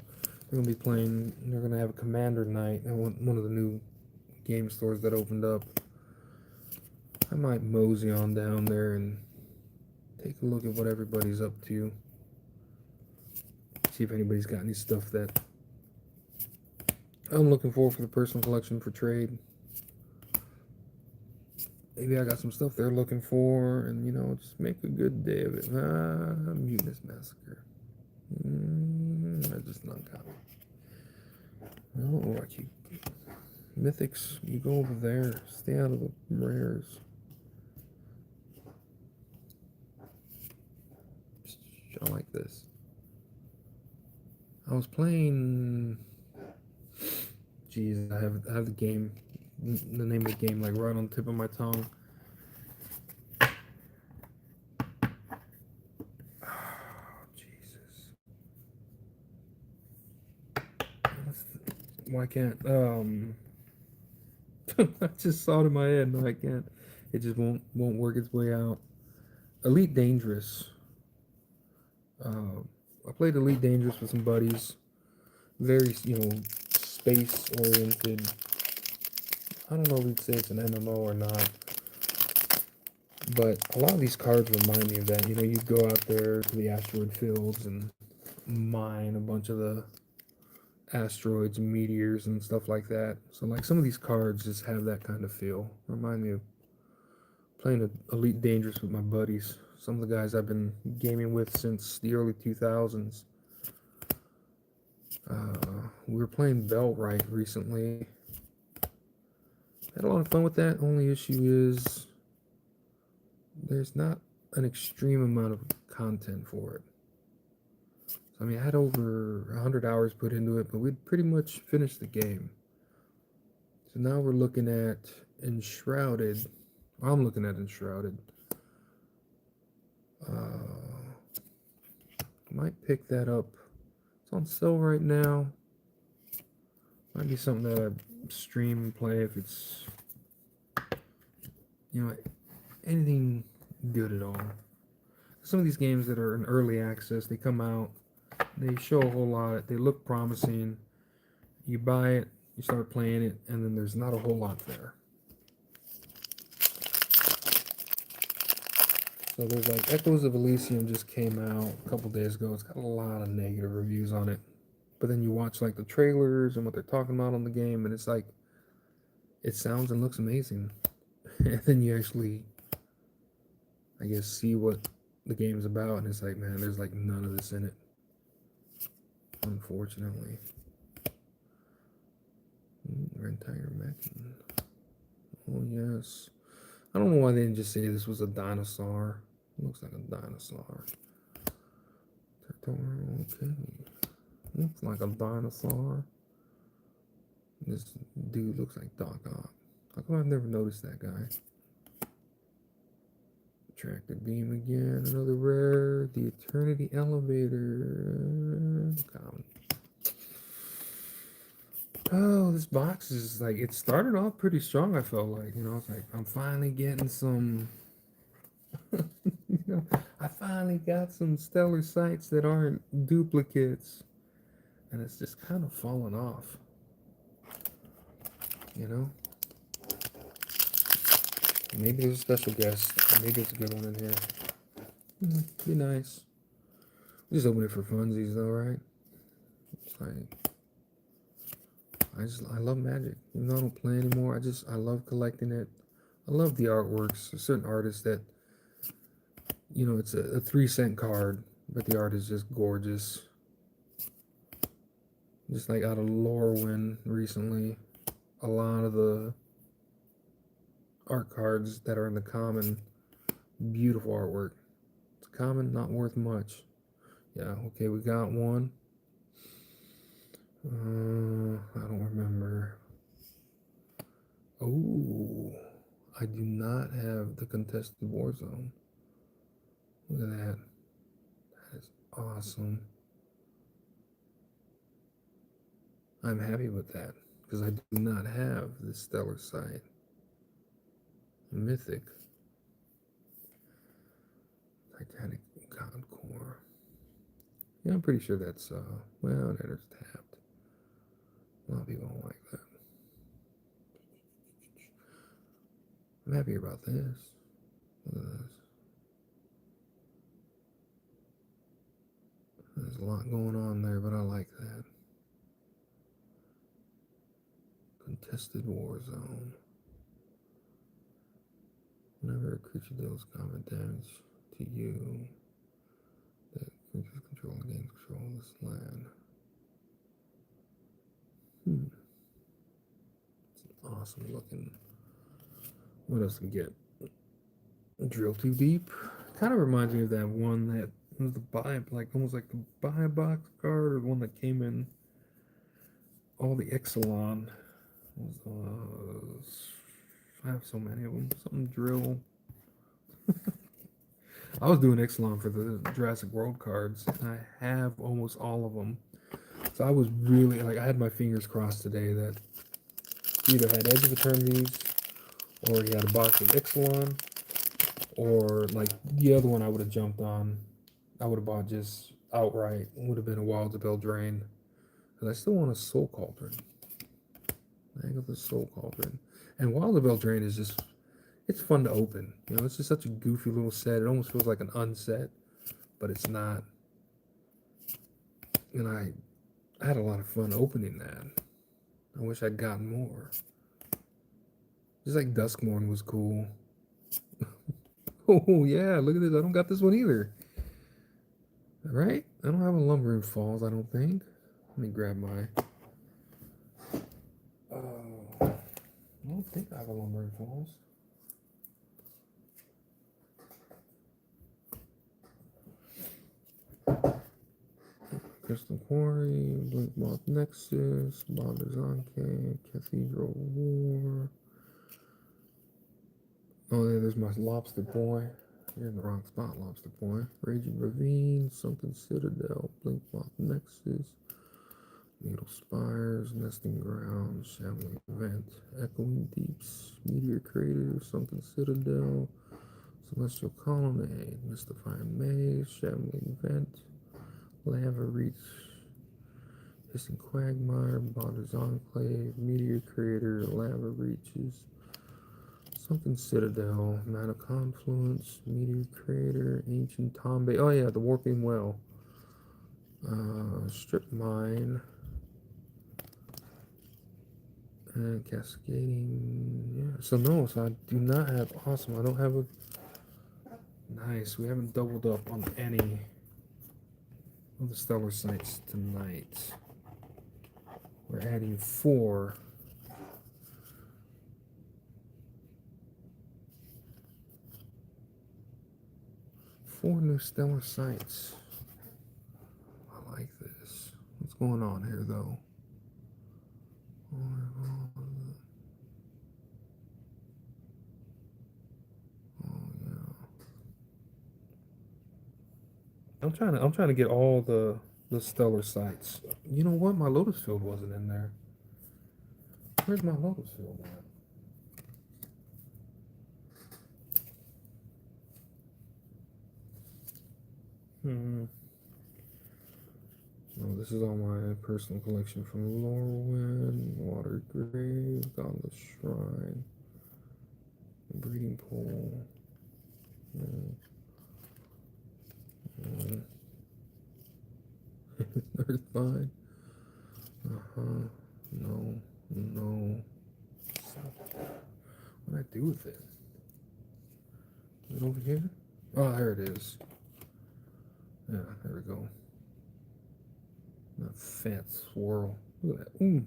They're gonna be playing. They're gonna have a Commander night at one of the new game stores that opened up. I might mosey on down there and take a look at what everybody's up to. See if anybody's got any stuff that I'm looking for the personal collection for trade. Maybe I got some stuff they're looking for, and you know, just make a good day of it. Mutinous Massacre. I just not got it. Oh, I keep mythics. You go over there. Stay out of the rares. I like this. I was playing. Jeez, I have the game, the name of the game, like right on the tip of my tongue. Oh, Jesus. Why can't I just saw it in my head. No, I can't. It just won't work its way out. Elite Dangerous. I played Elite Dangerous with some buddies. Very, you know, space oriented. I don't know if we'd say it's an MMO or not, but a lot of these cards remind me of that. You know, you'd go out there to the asteroid fields and mine a bunch of the asteroids and meteors and stuff like that. So, like, some of these cards just have that kind of feel. Remind me of playing Elite Dangerous with my buddies. Some of the guys I've been gaming with since the early 2000s. We were playing Beltright recently. Had a lot of fun with that. Only issue is there's not an extreme amount of content for it. So, I mean, I had over 100 hours put into it, but we'd pretty much finished the game. So now we're looking at Enshrouded. I'm looking at Enshrouded. Might pick that up. It's on sale right now. Might be something that I stream and play if it's, you know, anything good at all. Some of these games that are in early access, they come out, they show a whole lot, they look promising. You buy it, you start playing it, and then there's not a whole lot there. So there's like Echoes of Elysium just came out a couple days ago. It's got a lot of negative reviews on it. But then you watch like the trailers and what they're talking about on the game, and it's like, it sounds and looks amazing. And then you actually, I guess, see what the game's about, and it's like, man, there's like none of this in it. Unfortunately. Entire Mackin. Oh, yes. I don't know why they didn't just say this was a dinosaur. It looks like a dinosaur. Okay. Looks like a dinosaur. This dude looks like Doc Ock. How come I've never noticed that guy? Tractor Beam again. Another rare. The Eternity Elevator. Common. Oh, this box is like it started off pretty strong. I felt like, it's like I'm finally getting some. I finally got some stellar sites that aren't duplicates, and it's just kind of fallen off. You know, maybe there's a special guest. Maybe it's a good one in here. Be nice. Just open it for funsies, though, right? It's like I love Magic. Even though I don't play anymore, I love collecting it. I love the artworks. There's certain artists that it's a 3 cent card, but the art is just gorgeous. Just like out of Lorwyn recently, a lot of the art cards that are in the common, beautiful artwork. It's common, not worth much. Yeah, okay, we got one. I don't remember. Oh, I do not have the contested war zone. Look at that. That is awesome. I'm happy with that because I do not have the stellar site. Mythic. Titanic God Core. Yeah, I'm pretty sure that's well, that is tapped. A lot of people don't like that. I'm happy about this. Look at this. There's a lot going on there, but I like that. Contested war zone. Whenever a creature deals combat damage to you, that creature's control gains control of this land. It's awesome looking. What else do we get? Drill Too Deep. Kind of reminds me of that one that was the buy, like almost like the buy box card, or the one that came in all the Exelon. I have so many of them. Something drill. I was doing Exelon for the Jurassic World cards. I have almost all of them. So I was really like I had my fingers crossed today that he either had Edge of Eternities or he had a box of Exelon or like the other one I would have jumped on. I would have bought just outright. Would have been a Wilds of Eldraine. Because I still want a Soul Cauldron. I got the Soul Cauldron. And Wild of Eldraine is just, it's fun to open. It's just such a goofy little set. It almost feels like an unset, but it's not. And I had a lot of fun opening that. I wish I'd gotten more. Just like Duskmourn was cool. Oh, yeah, look at this. I don't got this one either. Right? I don't have a Lumbering Falls, I don't think. Let me grab my. I don't think I have a Lumbering Falls. Crystal Quarry, Blinkmoth Nexus, Bonders Anke, Cathedral War. Oh, yeah, there's my Lobster Boy. You're in the wrong spot, Lobster Boy. Raging Ravine, Sunken Citadel, Blinkmoth Nexus, Needle Spires, Nesting Grounds, Shambling Vent, Echoing Deeps, Meteor Crater, Sunken Citadel, Celestial Colonnade, Mystifying Maze, Shambling Vent, Lava Reach, Hissing Quagmire, Bonders Enclave, Meteor Crater, Lava Reaches, Sunken Citadel, Mana Confluence, Meteor Crater, Ancient Tombe. Oh yeah, the Warping Well. Strip Mine. And Cascading. Yeah. So I do not have awesome. I don't have a nice. We haven't doubled up on any of the stellar sites tonight. We're adding 4. Four new stellar sites. I like this. What's going on here, though? Oh yeah. I'm trying to get all the stellar sites. You know what? My Lotus Field wasn't in there. Where's my lotus field at? Oh, this is all my personal collection from Laurelwind, Water Grave, Godless Shrine, Breeding Pool. Earthbind. No. What did I do with it? Is it over here? Oh, there it is. Yeah, there we go. That fat swirl. Look at that. Ooh.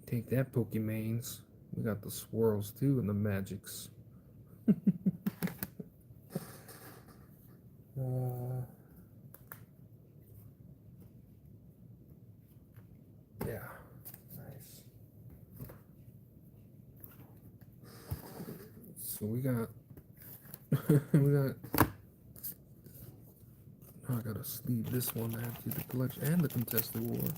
Take that, Pokemanes. We got the swirls too and the magics. Yeah. Nice. So we got I gotta sleeve this one, add to the collection and the contested war.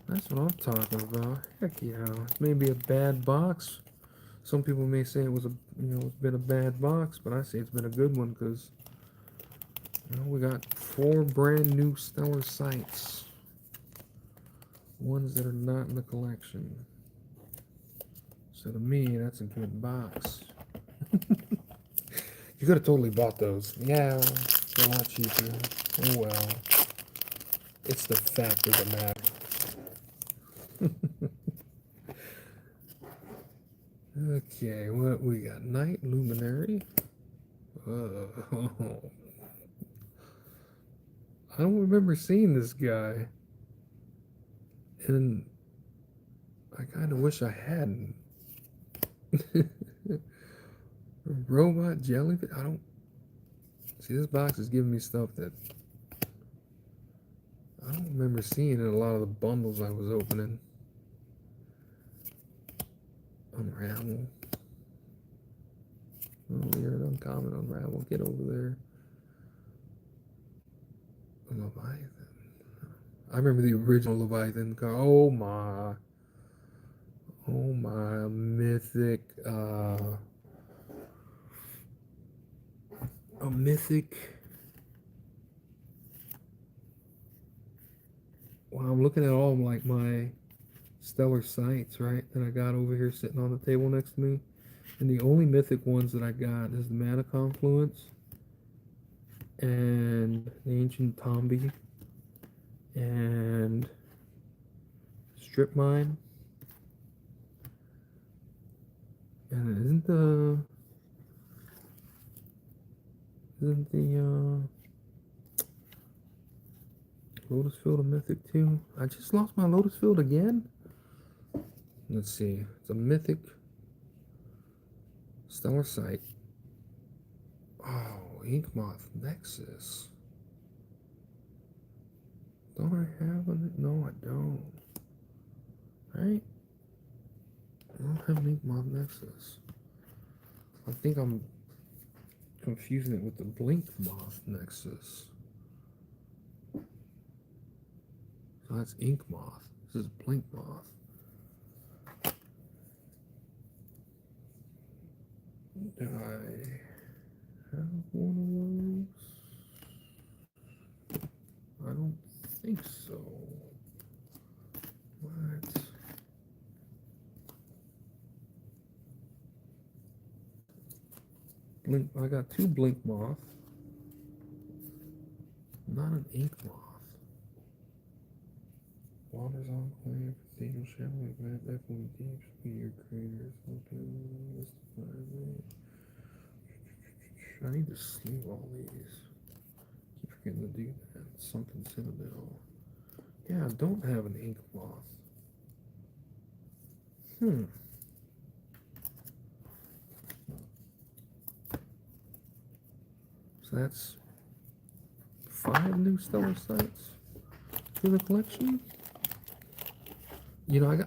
That's what I'm talking about. Heck yeah. It may be a bad box. Some people may say it was it's been a bad box, but I say it's been a good one because we got 4 brand new stellar sights. Ones that are not in the collection. So to me, that's a good box. You could have totally bought those. Yeah, they're a lot cheaper. Oh well. It's the fact of the matter. Okay, what we got? Night Luminary. I don't remember seeing this guy. And I kind of wish I hadn't. Robot jellyfish? I don't... See, this box is giving me stuff that I don't remember seeing in a lot of the bundles I was opening. Unravel. Oh, weird, uncommon, unravel. Get over there. Leviathan. I remember the original Leviathan car. Oh my. Mythic. A mythic. Wow, I'm looking at all like my stellar sights, right? That I got over here sitting on the table next to me. And the only mythic ones that I got is the Mana Confluence and the Ancient Tombi and Strip Mine. And isn't the Lotus Field a mythic too? I just lost my Lotus Field again? Let's see. It's a mythic stellar sight. Oh, Inkmoth Nexus. Don't I have it? No, I don't. Right? I don't have an Inkmoth Nexus. I think I'm confusing it with the Blinkmoth Nexus. So that's Inkmoth. This is Blinkmoth. Do I have one of those? I don't think so. What? I got 2 Blinkmoth. Not an Inkmoth. Waters Enclave, Cathedral Shadow, Echoing Deeps, Meteor Craters, I need to sleeve all these. Keep forgetting to do that. Something Citadel. Yeah, I don't have an Inkmoth. So that's 5 new stellar sights for the collection.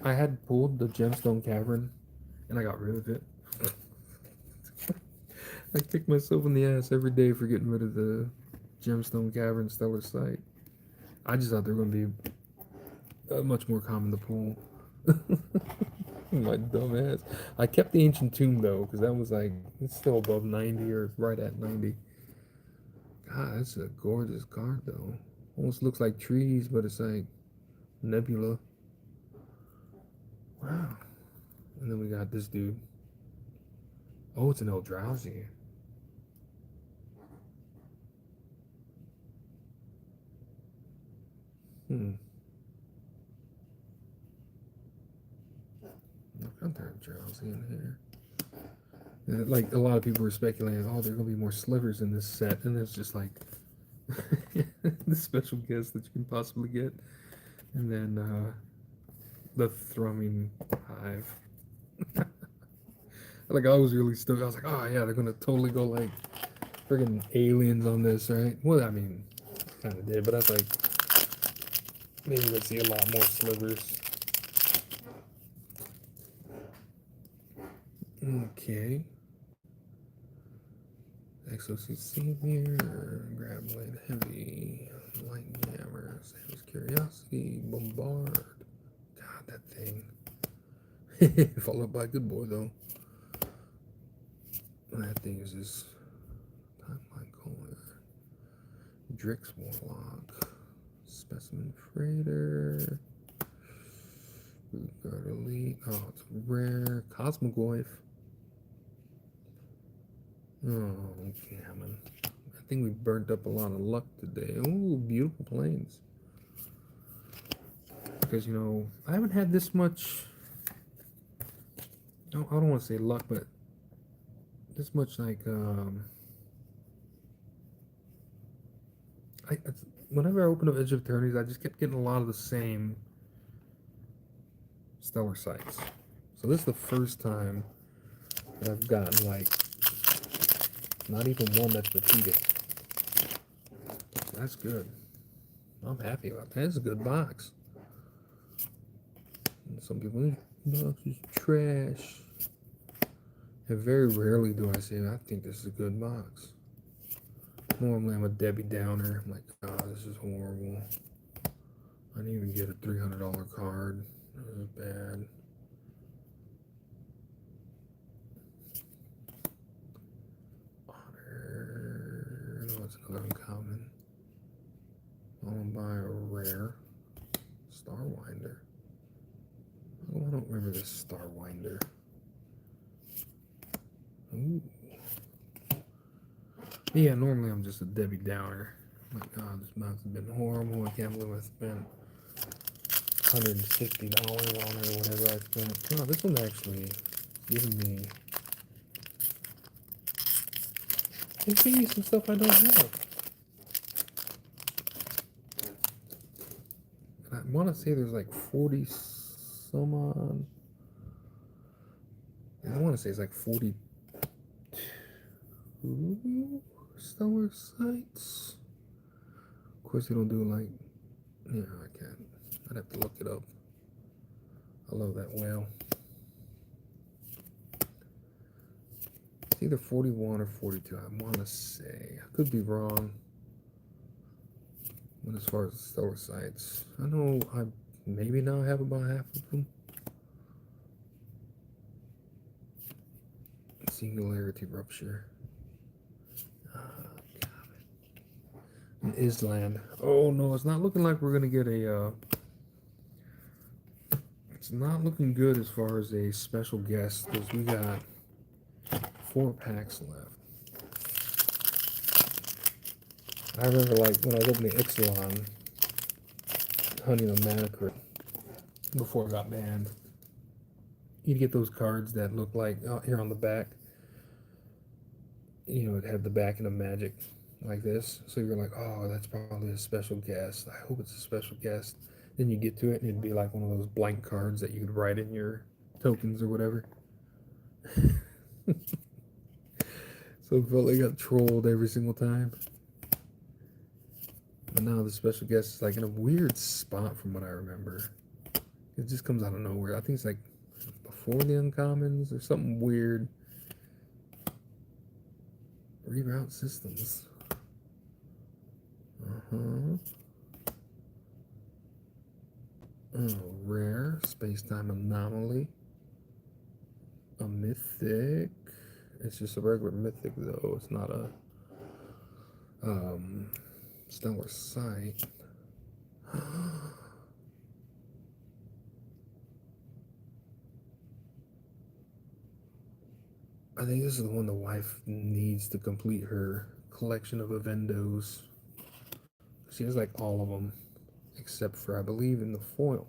I had pulled the Gemstone Cavern, and I got rid of it. I kick myself in the ass every day for getting rid of the Gemstone Cavern stellar sight. I just thought they were going to be much more common to pull. My dumb ass. I kept the Ancient Tomb though, because that was like, it's still above 90 or right at 90. God, that's a gorgeous card though. Almost looks like trees, but it's like nebula. Wow. And then we got this dude. Oh, it's an Eldrazi. Hmm. Look out there, Eldrazi in here. And like a lot of people were speculating, oh, there are gonna be more slivers in this set, and it's just like the special guest that you can possibly get, and then the thrumming hive. Like I was really stoked. I was like, oh yeah, they're gonna totally go like friggin' aliens on this, right? Well, I mean, kind of did, but I was like, maybe we'll see a lot more slivers. Okay. Exosuit Savior, Grab Blade Heavy, Light Hammer, Savior's Curiosity, Bombard. God, that thing. Followed by Good Boy, though. That thing is just Timeline Caller, Drix Warlock, Specimen Freighter, Bootguard Elite. Oh, it's rare. Cosmogoyf. Oh, Gammon. I think we burnt up a lot of luck today. Oh, beautiful planes. Because, you know, I haven't had this much. I don't want to say luck, but this much like I whenever I open up Edge of Eternities, I just kept getting a lot of the same stellar sights. So this is the first time that I've gotten like not even one that's repeated. That's good. I'm happy about that. It's a good box. And some people, this box is trash. And very rarely do I say, I think this is a good box. Normally I'm a Debbie Downer. I'm like, oh, this is horrible. I didn't even get a $300 card. That was bad. Honor. No, it's another uncommon. Followed by a rare. Starwinder. Oh, I don't remember this Starwinder. Ooh. Yeah, normally I'm just a Debbie Downer. Oh my God, this box has been horrible. I can't believe I spent $160 on it or whatever I spent. Oh, this one's actually giving me. It's giving me some stuff I don't have. I want to say there's like 40 some on. I want to say it's like 42 stellar sites. Of course, they don't do like. Yeah, I can't. I'd have to look it up. I love that whale. It's either 41 or 42. I want to say. I could be wrong. But as far as stellar sites, I know I maybe now have about half of them. Singularity Rupture. Island. Oh no, it's not looking like we're gonna get a. It's not looking good as far as a special guest because we got 4 packs left. I remember like when I was opening Ixalan, hunting a Manacrit before it got banned. You'd get those cards that look like here on the back. You know, it had the backing of Magic like this. So you're like, oh, that's probably a special guest. I hope it's a special guest. Then you get to it and it'd be like one of those blank cards that you could write in your tokens or whatever. So it felt like I got trolled every single time. But now the special guest is like in a weird spot from what I remember. It just comes out of nowhere. I think it's like before the uncommons or something weird. Reroute systems. Rare space-time anomaly. A mythic. It's just a regular mythic though. It's not a stellar sight. I think this is the one the wife needs to complete her collection of Evendos. She has like all of them, except for I believe in the foil.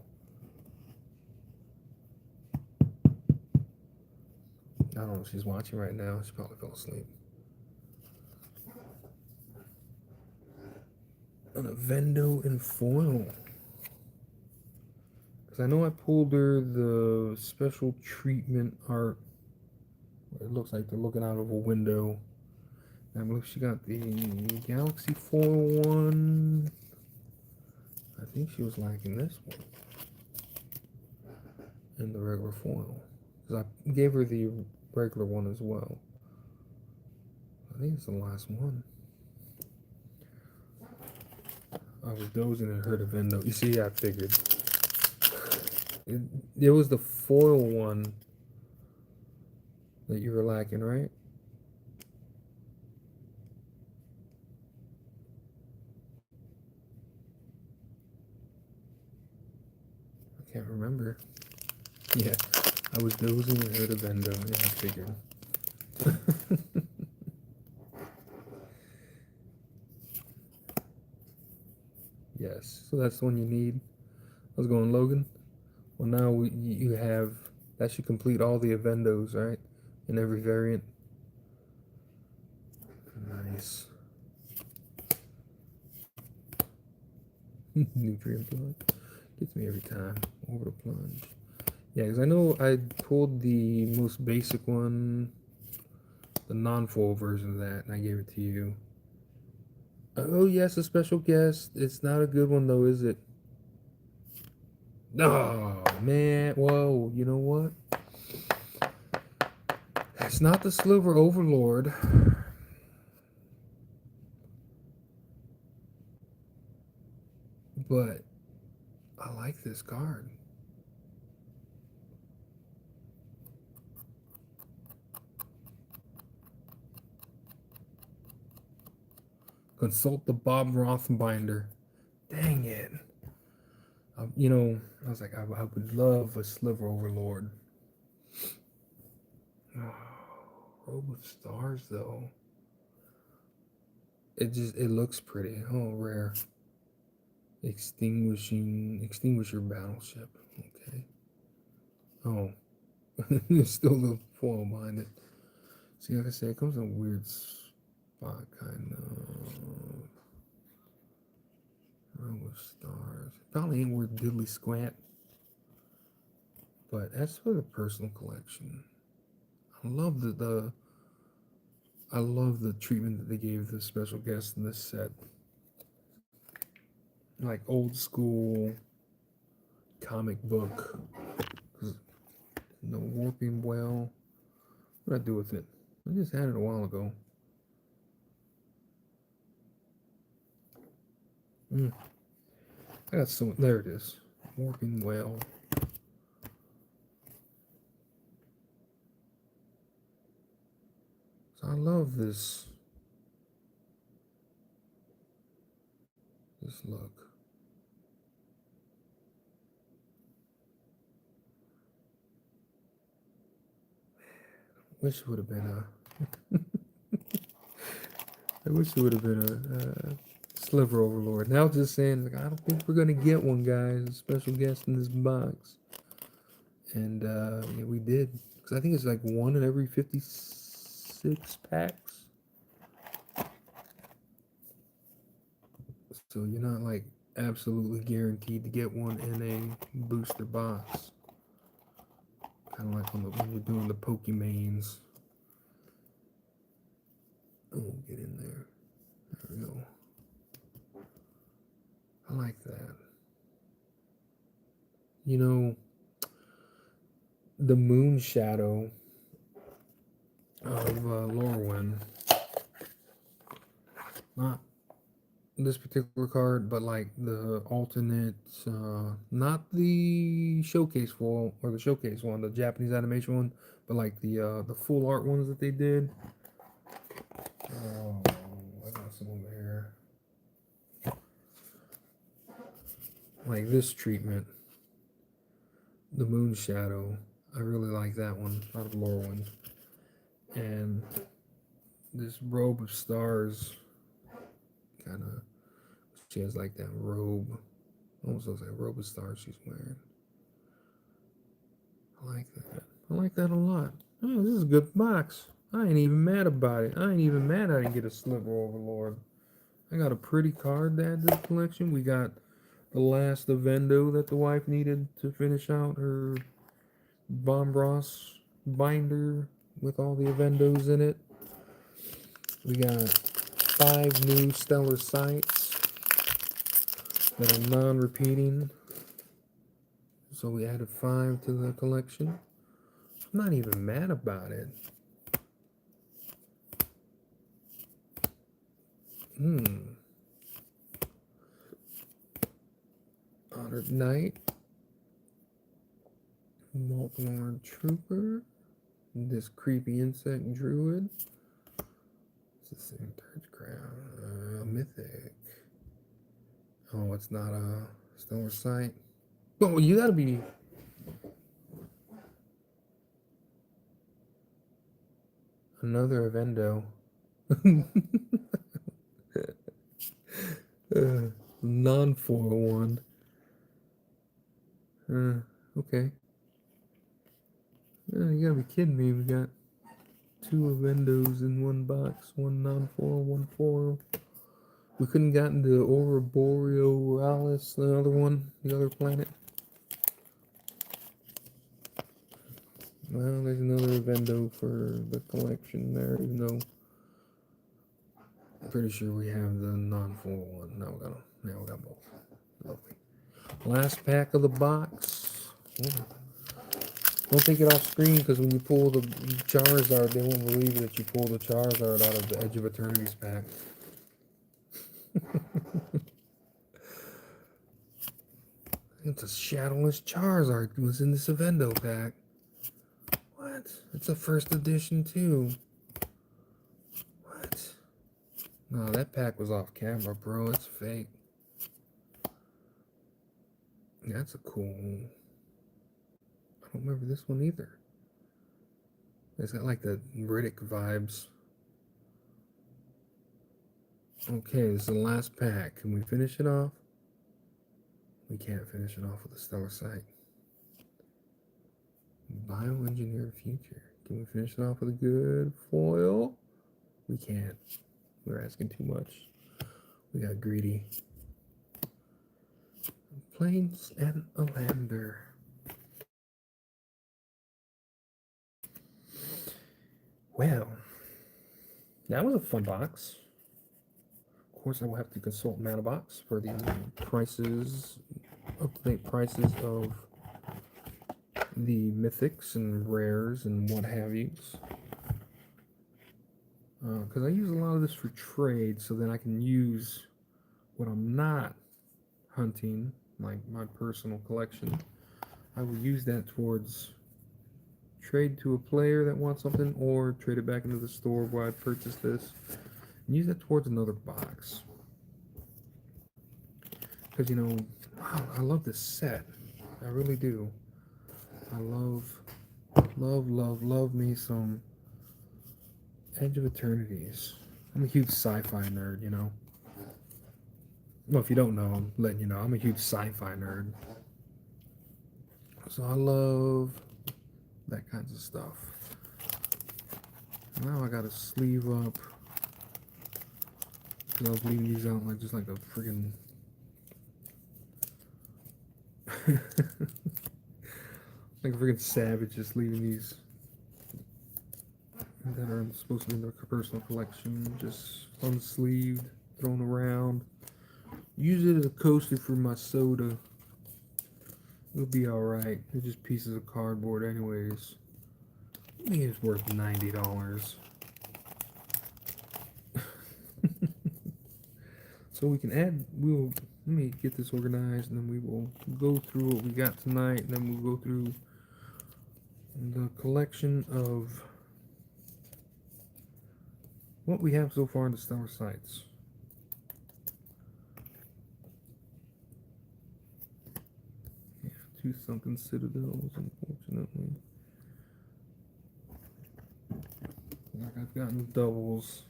I don't know if she's watching right now. She probably fell asleep. An Evendo in foil. Because I know I pulled her the special treatment art. It looks like they're looking out of a window. And I believe she got the Galaxy foil one. I think she was liking this one. And the regular foil. Because I gave her the regular one as well. I think it's the last one. I was dozing and heard a Evendo. You see, I figured. It was the foil one that you were lacking, right? I can't remember. Yeah, I was dozing and heard a Evendo. Yeah, I figured. Yes, so that's the one you need. I was going, Logan. Well, now you have, that should complete all the Evendos, right? In every variant. Nice. Nutrient plunge. Gets me every time. Over the plunge. Yeah, because I know I pulled the most basic one, the non-foil version of that, and I gave it to you. Oh, yes, a special guest. It's not a good one, though, is it? Oh, man. Whoa, you know what? It's not the Sliver Overlord. But I like this card. Consult the Bob Rothbinder. Dang it. You know, I was like, I would love a Sliver Overlord. Oh, Robe of Stars, though. It looks pretty. Oh, rare. Extinguish your battleship. Okay. Oh, there's still the foil behind it. See, like I said, it comes in a weird spot, kind of. Row of Stars. Probably ain't worth diddly squat. But as for the personal collection, I love I love the treatment that they gave the special guest in this set. Like old school comic book. No warping well. What did I do with it? I just had it a while ago. I got some. There it is. Warping well. So I love this look. Wish it would have been a. I wish it would have been a Sliver Overlord. Now just saying, like, I don't think we're gonna get one, guys. A special guest in this box, and yeah, we did. Because I think it's like one in every 56 packs. So you're not like absolutely guaranteed to get one in a booster box. Kind of like when you're doing the Pokemains. Oh, get in there. There we go. I like that. You know, the Moon Shadow of Lorwyn. Not this particular card, but like the alternate, not the showcase foil or the showcase one, the Japanese animation one, but like the full art ones that they did. Oh, I got some over here. Like this treatment, the Moon Shadow. I really like that one out of Lorwyn. And this Robe of Stars, kind of, she has like that robe, almost looks like a robe of stars she's wearing. I like that. I like that a lot. Oh, this is a good box. I ain't even mad about it. I ain't even mad I didn't get a Sliver Overlord. I got a pretty card to add to the collection. We got the last Avendo that the wife needed to finish out her Bombros binder with all the Avendos in it. We got 5 new Stellar Sights that are non-repeating. So we added 5 to the collection. I'm not even mad about it. Honored Knight. Molten Trooper. This creepy insect druid. It's the same third crown. Mythic. Oh, it's not a Stellar Sight. Oh, you gotta be. Another Avendo. Non-foil one. Okay. You gotta be kidding me. We got 2 Avendos in one box. One non-foil, one foil. We couldn't gotten the Aurora Borealis, the other one, the other planet. Well, there's another Avendo for the collection there, even though I'm pretty sure we have the non-foil one. Now we got both. Lovely. Last pack of the box. Don't take it off screen because when you pull the Charizard, they won't believe that you pulled the Charizard out of the Edge of Eternity's pack. It's a Shadowless Charizard was in this Avendo pack. What? It's a first edition too. What? No, that pack was off camera, bro. It's fake. That's a cool. I don't remember this one either. It's got like the Riddick vibes. Okay, this is the last pack. Can we finish it off? We can't finish it off with a Stellar Sight. Bioengineered Future. Can we finish it off with a good foil? We can't. We're asking too much. We got greedy. Plains and Alander. Well, that was a fun box. Of course, I will have to consult Manabox for the prices, up-to-date prices of the mythics and rares and what have yous. Because I use a lot of this for trade, so then I can use what I'm not hunting, like my personal collection. I will use that towards trade to a player that wants something, or trade it back into the store where I purchased this, and use that towards another box. Because, you know, wow, I love this set. I really do. I love me some Edge of Eternities. I'm a huge sci-fi nerd, you know. Well, if you don't know, I'm letting you know. I'm a huge sci-fi nerd. So I love that kinds of stuff. Now I got a sleeve up. Because I was leaving these out like just like a friggin' like a freaking savage, just leaving these that are supposed to be in their personal collection, just unsleeved, thrown around. Use it as a coaster for my soda. It'll be alright. They're just pieces of cardboard anyways. I think it's worth $90. So we can add, let me get this organized and then we will go through what we got tonight and then we'll go through the collection of what we have so far in the stellar sites. Yeah, 2 sunken citadels, unfortunately. Like I've gotten doubles.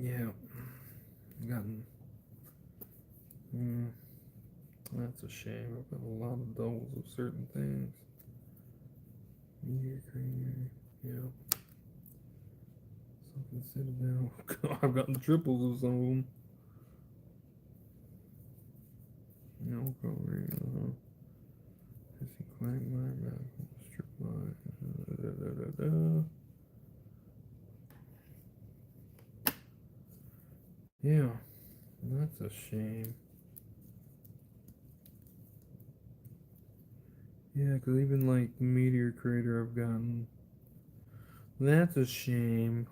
Yeah, I've gotten. That's a shame. I've got a lot of doubles of certain things. Meteor crater. Yeah. Something citadel. I've gotten triples of some of them. No, probably. Hissing quagmire, strip line. Yeah, that's a shame. Yeah, because even like Meteor Crater I've gotten. That's a shame.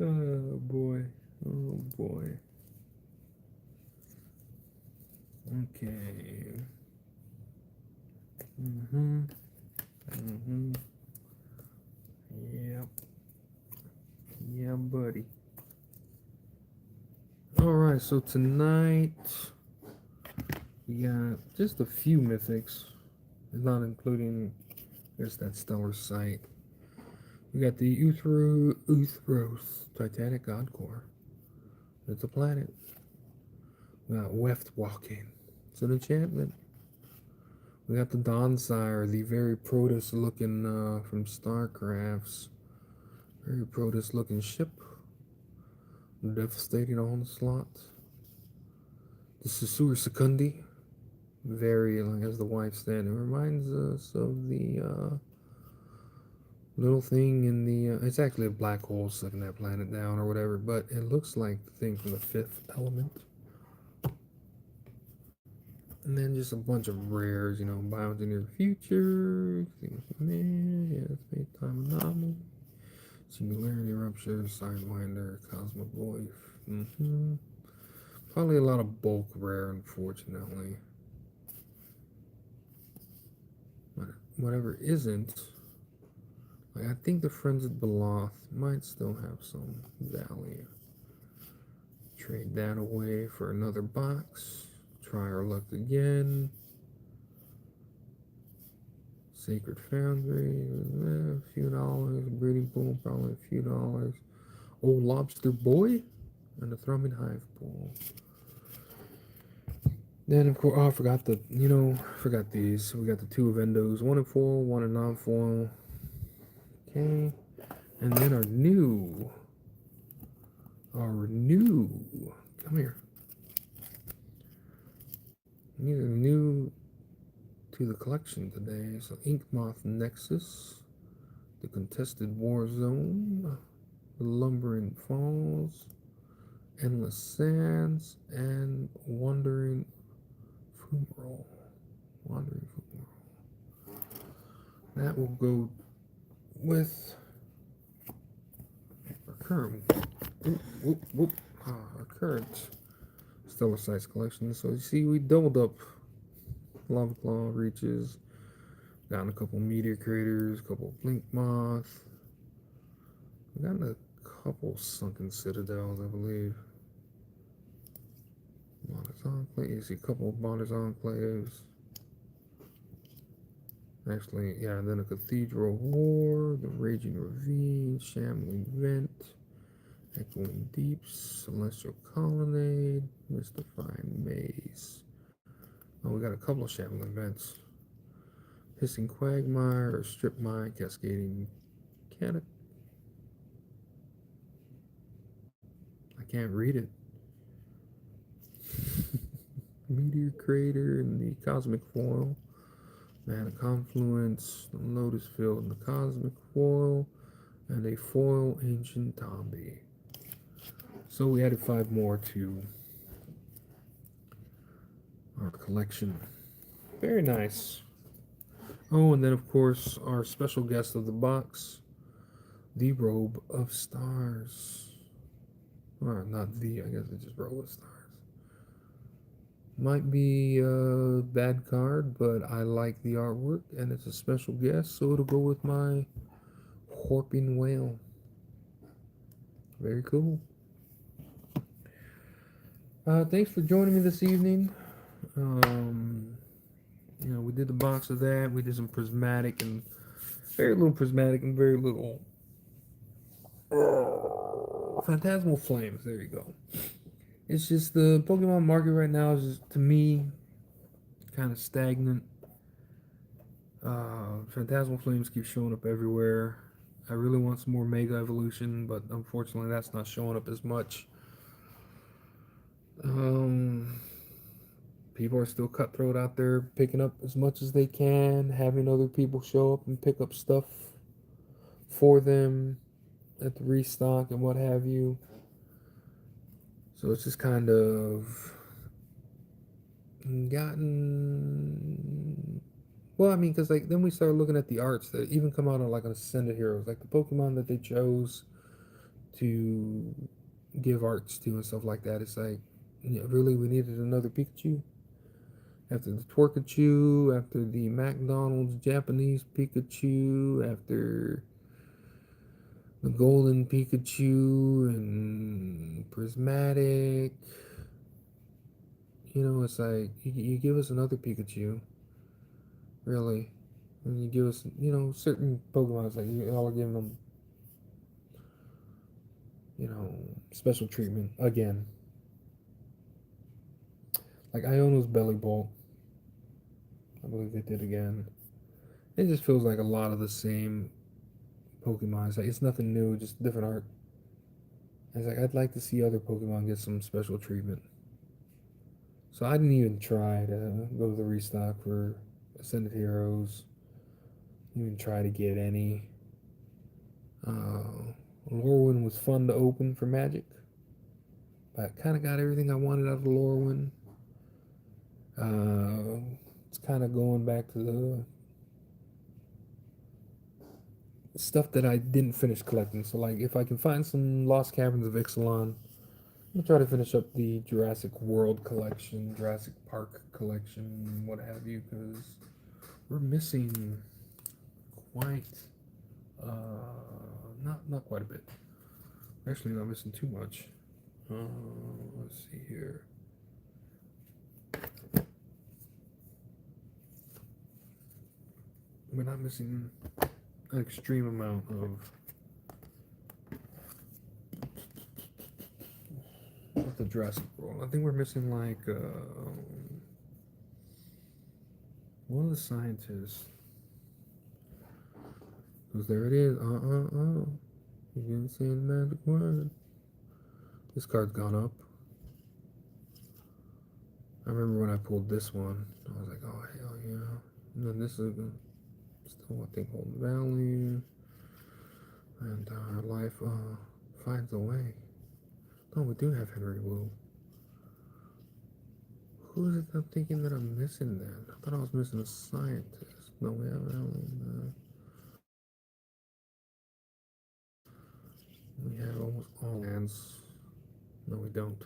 Oh boy. Oh boy. Okay. Yep. Yeah, buddy. Alright, so tonight we got just a few mythics. Not including there's that stellar site. We got the Uthros Titanic God Core. It's a planet. We got Weft Walking. It's an enchantment. We got the Dawnsire, the very Protoss looking from StarCraft's very Protoss looking ship. Devastating onslaught. The Sasur Secundi. Very, like as the wife said, it reminds us of the little thing in the. It's actually a black hole sucking that planet down or whatever, but it looks like the thing from the Fifth Element. And then just a bunch of rares, bioengineered future, things from there, yeah, space time anomaly, singularity rupture, sidewinder, cosmic void. Probably a lot of bulk rare, unfortunately. But whatever isn't, like I think the Friends of Beloth might still have some value. Trade that away for another box. Try our luck again. Sacred Foundry, a few dollars. Breeding Pool, probably a few dollars. Old Lobster Boy, and the Thrumming Hive Pool. Then, of course, oh, I forgot forgot these. We got the 2 Vendos, 1 in foil, 1 in non-foil. Okay. And then our new, come here. These are new to the collection today. So Inkmoth Nexus, the Contested War Zone, the Lumbering Falls, Endless Sands, and Wandering Fumarole. That will go with our current, our current Stellar Sites collection. So you see, we doubled up Lava Claw Reaches, gotten a couple Meteor Craters, a couple Blink Moth. We got a couple Sunken Citadels, I believe. Bonders Enclave, you see a couple of Bonders Enclaves. Actually, yeah, and then a Cathedral War, the Raging Ravine, Shambling Vent, Echoing Deeps, Celestial Colonnade, Mystifying Maze. Oh, we got a couple of Shambling Vents. Hissing Quagmire, or Strip Mine, Cascading Canic. I can't read it. Meteor Crater and the Cosmic Foil. Mana Confluence, the Lotus Field and the Cosmic Foil, and a Foil Ancient Tombi. So we added 5 more to our collection. Very nice. Oh, and then of course our special guest of the box, The Robe of Stars. Or not the, I guess it's just Robe of Stars. Might be a bad card, but I like the artwork and it's a special guest, so it'll go with my Whorping Whale. Very cool. Thanks for joining me this evening. We did the box of that. We did some prismatic and very little prismatic and very little phantasmal flames. There you go. It's just the Pokemon market right now is just, to me, kind of stagnant. Phantasmal flames keep showing up everywhere. I really want some more Mega Evolution, but unfortunately, that's not showing up as much. Um, People are still cutthroat out there, picking up as much as they can, having other people show up and pick up stuff for them at the restock and what have you. So it's just kind of gotten, well, I mean, because like then we start looking at the arts that even come out on like Ascended Heroes, like the Pokemon that they chose to give arts to and stuff like that. It's like, really, we needed another Pikachu after the Torkachu, after the McDonald's Japanese Pikachu, after the Golden Pikachu and Prismatic. It's like you give us another Pikachu, really, and you give us, certain Pokemon. It's like you all are giving them, special treatment again. Like Iono's Belly Bolt, I believe they did again. It just feels like a lot of the same Pokemon. It's like it's nothing new, just different art. It's like I'd like to see other Pokemon get some special treatment. So I didn't even try to go to the restock for Ascended Heroes. Even try to get any. Lorwyn was fun to open for Magic, but I kind of got everything I wanted out of Lorwyn. It's kind of going back to the stuff that I didn't finish collecting. So, like, if I can find some Lost Caverns of Ixalan, I'm gonna try to finish up the Jurassic World collection, Jurassic Park collection, what have you, because we're missing quite, not quite a bit. Actually, not missing too much. Let's see here. We're not missing an extreme amount of the Jurassic World. I think we're missing like one of the scientists. Because there it is. You didn't say the magic word. This card's gone up. I remember when I pulled this one, I was like, oh, hell yeah. And then this is still, I think, holding value. And our life finds a way. Oh, we do have Henry Wu. Who is it I'm thinking that I'm missing then? I thought I was missing a scientist. No, we have Alan. We have almost all lands. No, we don't.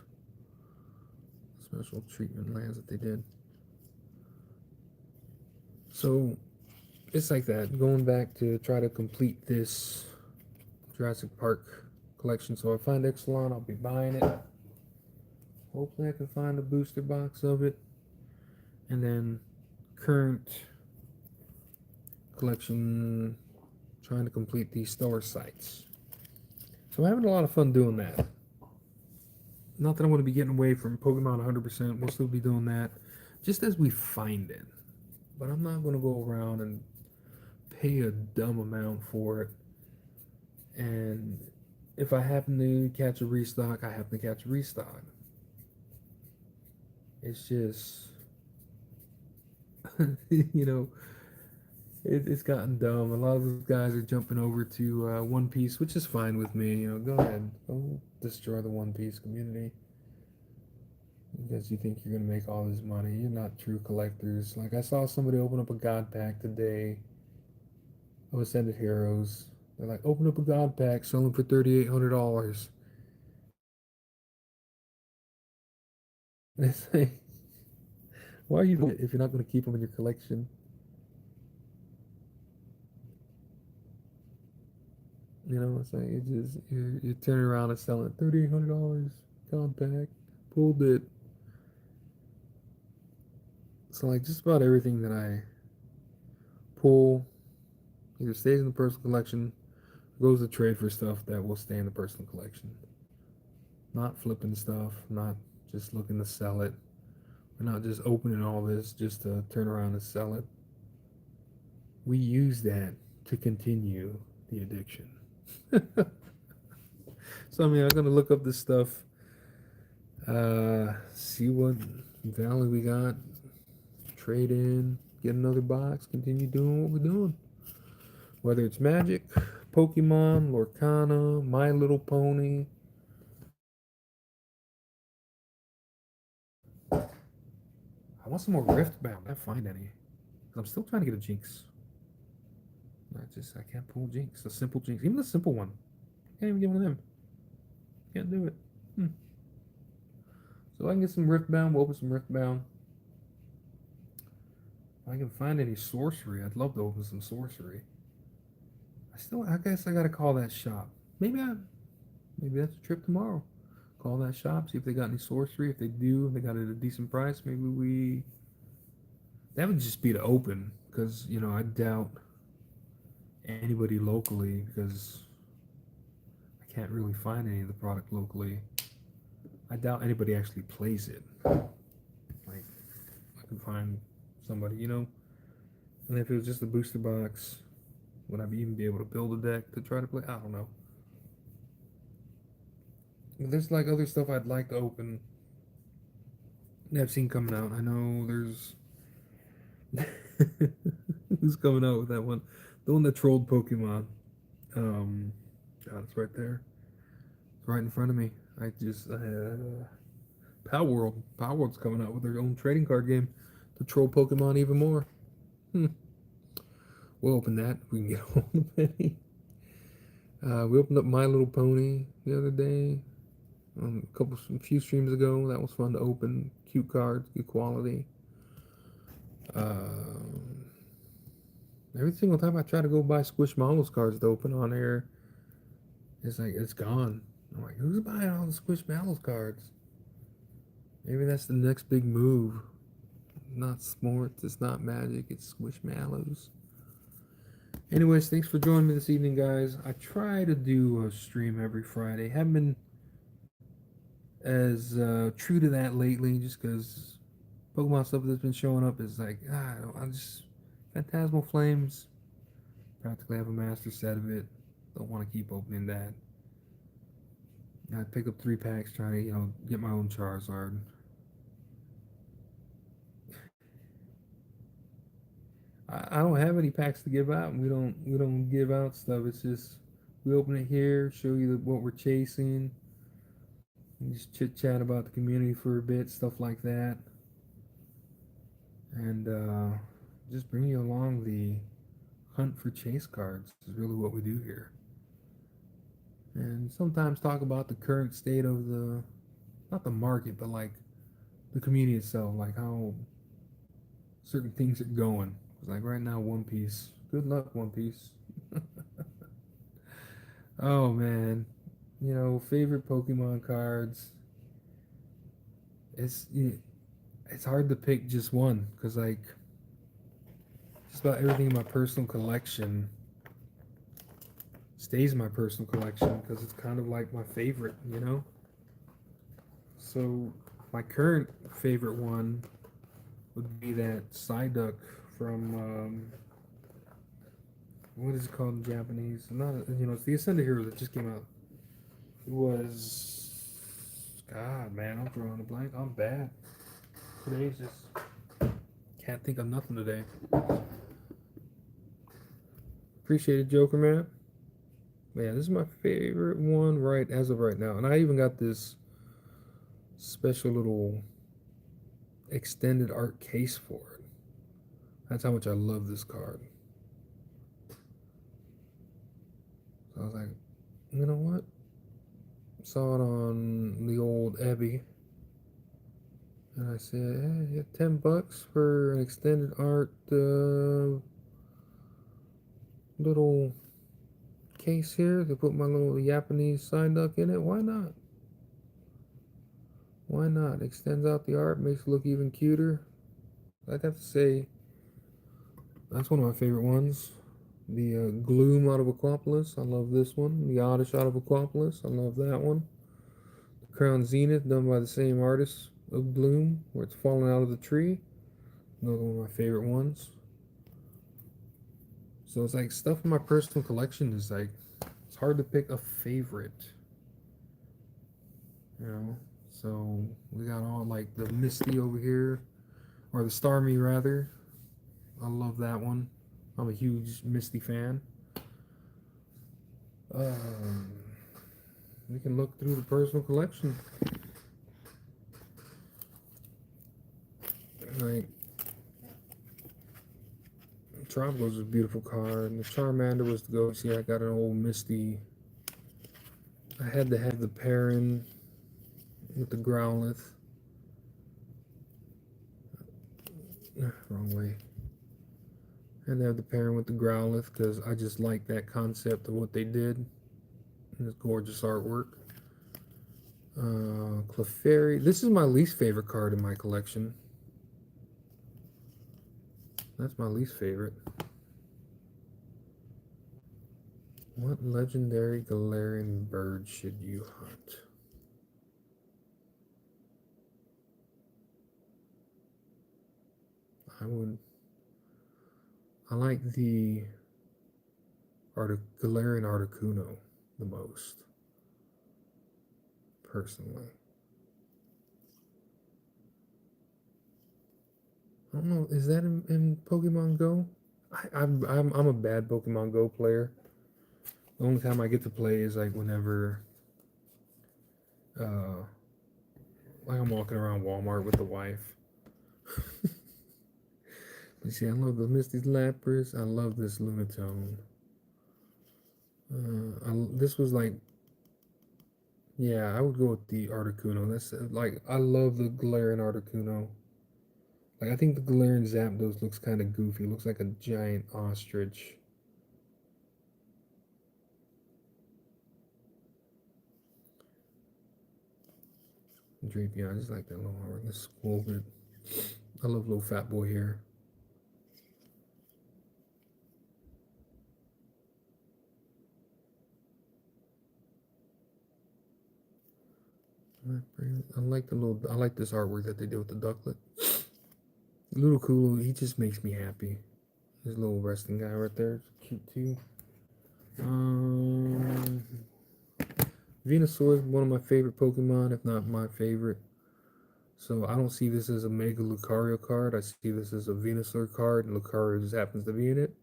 Special treatment lands that they did. So, it's like that. Going back to try to complete this Jurassic Park collection. So if I find Ixalan, I'll be buying it. Hopefully I can find a booster box of it. And then current collection, trying to complete these store sites. So I'm having a lot of fun doing that. Not that I want to be getting away from Pokemon 100%. We'll still be doing that just as we find it. But I'm not going to go around and pay a dumb amount for it. And if I happen to catch a restock, I happen to catch a restock. It's just, it's gotten dumb. A lot of those guys are jumping over to One Piece, which is fine with me. Go ahead, go destroy the One Piece community because you think you're gonna make all this money. You're not true collectors. Like I saw somebody open up a God pack today of Ascended Heroes They're like, open up a God pack, sell them for $3,800. And it's like, why are you doing it if you're not going to keep them in your collection? You know, it's like it just you're turning around and selling it $3,800 God pack, pulled it. So like just about everything that I pull either stays in the personal collection, goes to trade for stuff that will stay in the personal collection. Not flipping stuff, not just looking to sell it. We're not just opening all this just to turn around and sell it. We use that to continue the addiction. So I mean, I'm gonna look up this stuff, see what value we got, trade in, get another box, continue doing what we're doing. Whether it's Magic, Pokemon, Lorcana, My Little Pony. I want some more Rift Bound. I can't find any. I'm still trying to get a Jinx. I can't pull Jinx. A simple Jinx. Even the simple one. Can't even get one of them. Can't do it. So I can get some Rift Bound. We'll open some Rift Bound. If I can find any sorcery, I'd love to open some sorcery. I guess I gotta call that shop. Maybe that's a trip tomorrow. Call that shop, see if they got any sorcery. If they do, they got it at a decent price. That would just be to open, because I doubt anybody locally, because I can't really find any of the product locally. I doubt anybody actually plays it. Like I can find somebody. And if it was just a booster box, would I even be able to build a deck to try to play? I don't know. There's like other stuff I'd like to open that I've seen coming out. I know there's who's coming out with that one? The one that trolled Pokemon. God, it's right there. It's right in front of me. Power World. Power World's coming out with their own trading card game to troll Pokemon even more. Hmm. We'll open that. We can get hold of any. We opened up My Little Pony the other day, a few streams ago. That was fun to open. Cute cards, good quality. Um, every single time I try to go buy Squishmallows cards to open on air, it's like it's gone. I'm like, who's buying all the Squishmallows cards? Maybe that's the next big move. Not sports, it's not Magic, it's Squishmallows. Anyways, thanks for joining me this evening, guys. I try to do a stream every Friday. Haven't been as true to that lately, just because Pokemon stuff that's been showing up is like, I just Phantasmal Flames. Practically have a master set of it. Don't want to keep opening that. I pick up 3 packs trying to get my own Charizard. I don't have any packs to give out. We don't give out stuff. It's just we open it here, show you what we're chasing, and just chit chat about the community for a bit, stuff like that, and just bring you along the hunt for chase cards is really what we do here. And sometimes talk about the current state of the not the market, but like the community itself, like how certain things are going. Like right now, One Piece. Good luck, One Piece. Oh man, favorite Pokemon cards. It's it's hard to pick just one because like just about everything in my personal collection stays in my personal collection because it's kind of like my favorite. So my current favorite one would be that Psyduck from what is it called in Japanese? Not it's the Ascended Hero that just came out. It was God, man, I'm drawing a blank. I'm bad. Today's just can't think of nothing today. Appreciate it, Joker man. Man, this is my favorite one right as of right now, and I even got this special little extended art case for it. That's how much I love this card. So I was like, you know what? Saw it on the old Ebby, and I said, hey, yeah, $10 for an extended art little case here to put my little Japanese sign duck in it. Why not? Why not? Extends out the art, makes it look even cuter. I'd have to say that's one of my favorite ones. The Gloom out of Aquapolis. I love this one. The Oddish out of Aquapolis. I love that one. The Crown Zenith, done by the same artist of Gloom, where it's falling out of the tree. Another one of my favorite ones. So it's like stuff in my personal collection is like, it's hard to pick a favorite. You know? So we got all like the Misty over here, or the Starmie rather. I love that one. I'm a huge Misty fan. Um, we can look through the personal collection. Like, Tropical is a beautiful card. And the Charmander was the go. See, I got an old Misty. I had to have the Perrin with the Growlithe. Wrong way. I had to have the Perrin with the Growlithe because I just like that concept of what they did. And it's gorgeous artwork. Clefairy. This is my least favorite card in my collection. That's my least favorite. What legendary Galarian bird should you hunt? I like the Galarian Articuno the most, personally. I don't know, is that in Pokemon Go? I'm a bad Pokemon Go player. The only time I get to play is like whenever like I'm walking around Walmart with the wife. You see, I love the Misty's Lapras. I love this Lunatone. This was like, yeah, I would go with the Articuno. That's like, I love the Galarian Articuno. Like, I think the Galarian Zapdos looks kind of goofy. It looks like a giant ostrich. Drapion, I just like that little armor. This Squirtle. I love little fat boy here. I like this artwork that they did with the Ducklet. Little Kulu, he just makes me happy. This little resting guy right there, it's cute too. Venusaur is one of my favorite Pokemon, if not my favorite. So I don't see this as a Mega Lucario card. I see this as a Venusaur card, and Lucario just happens to be in it.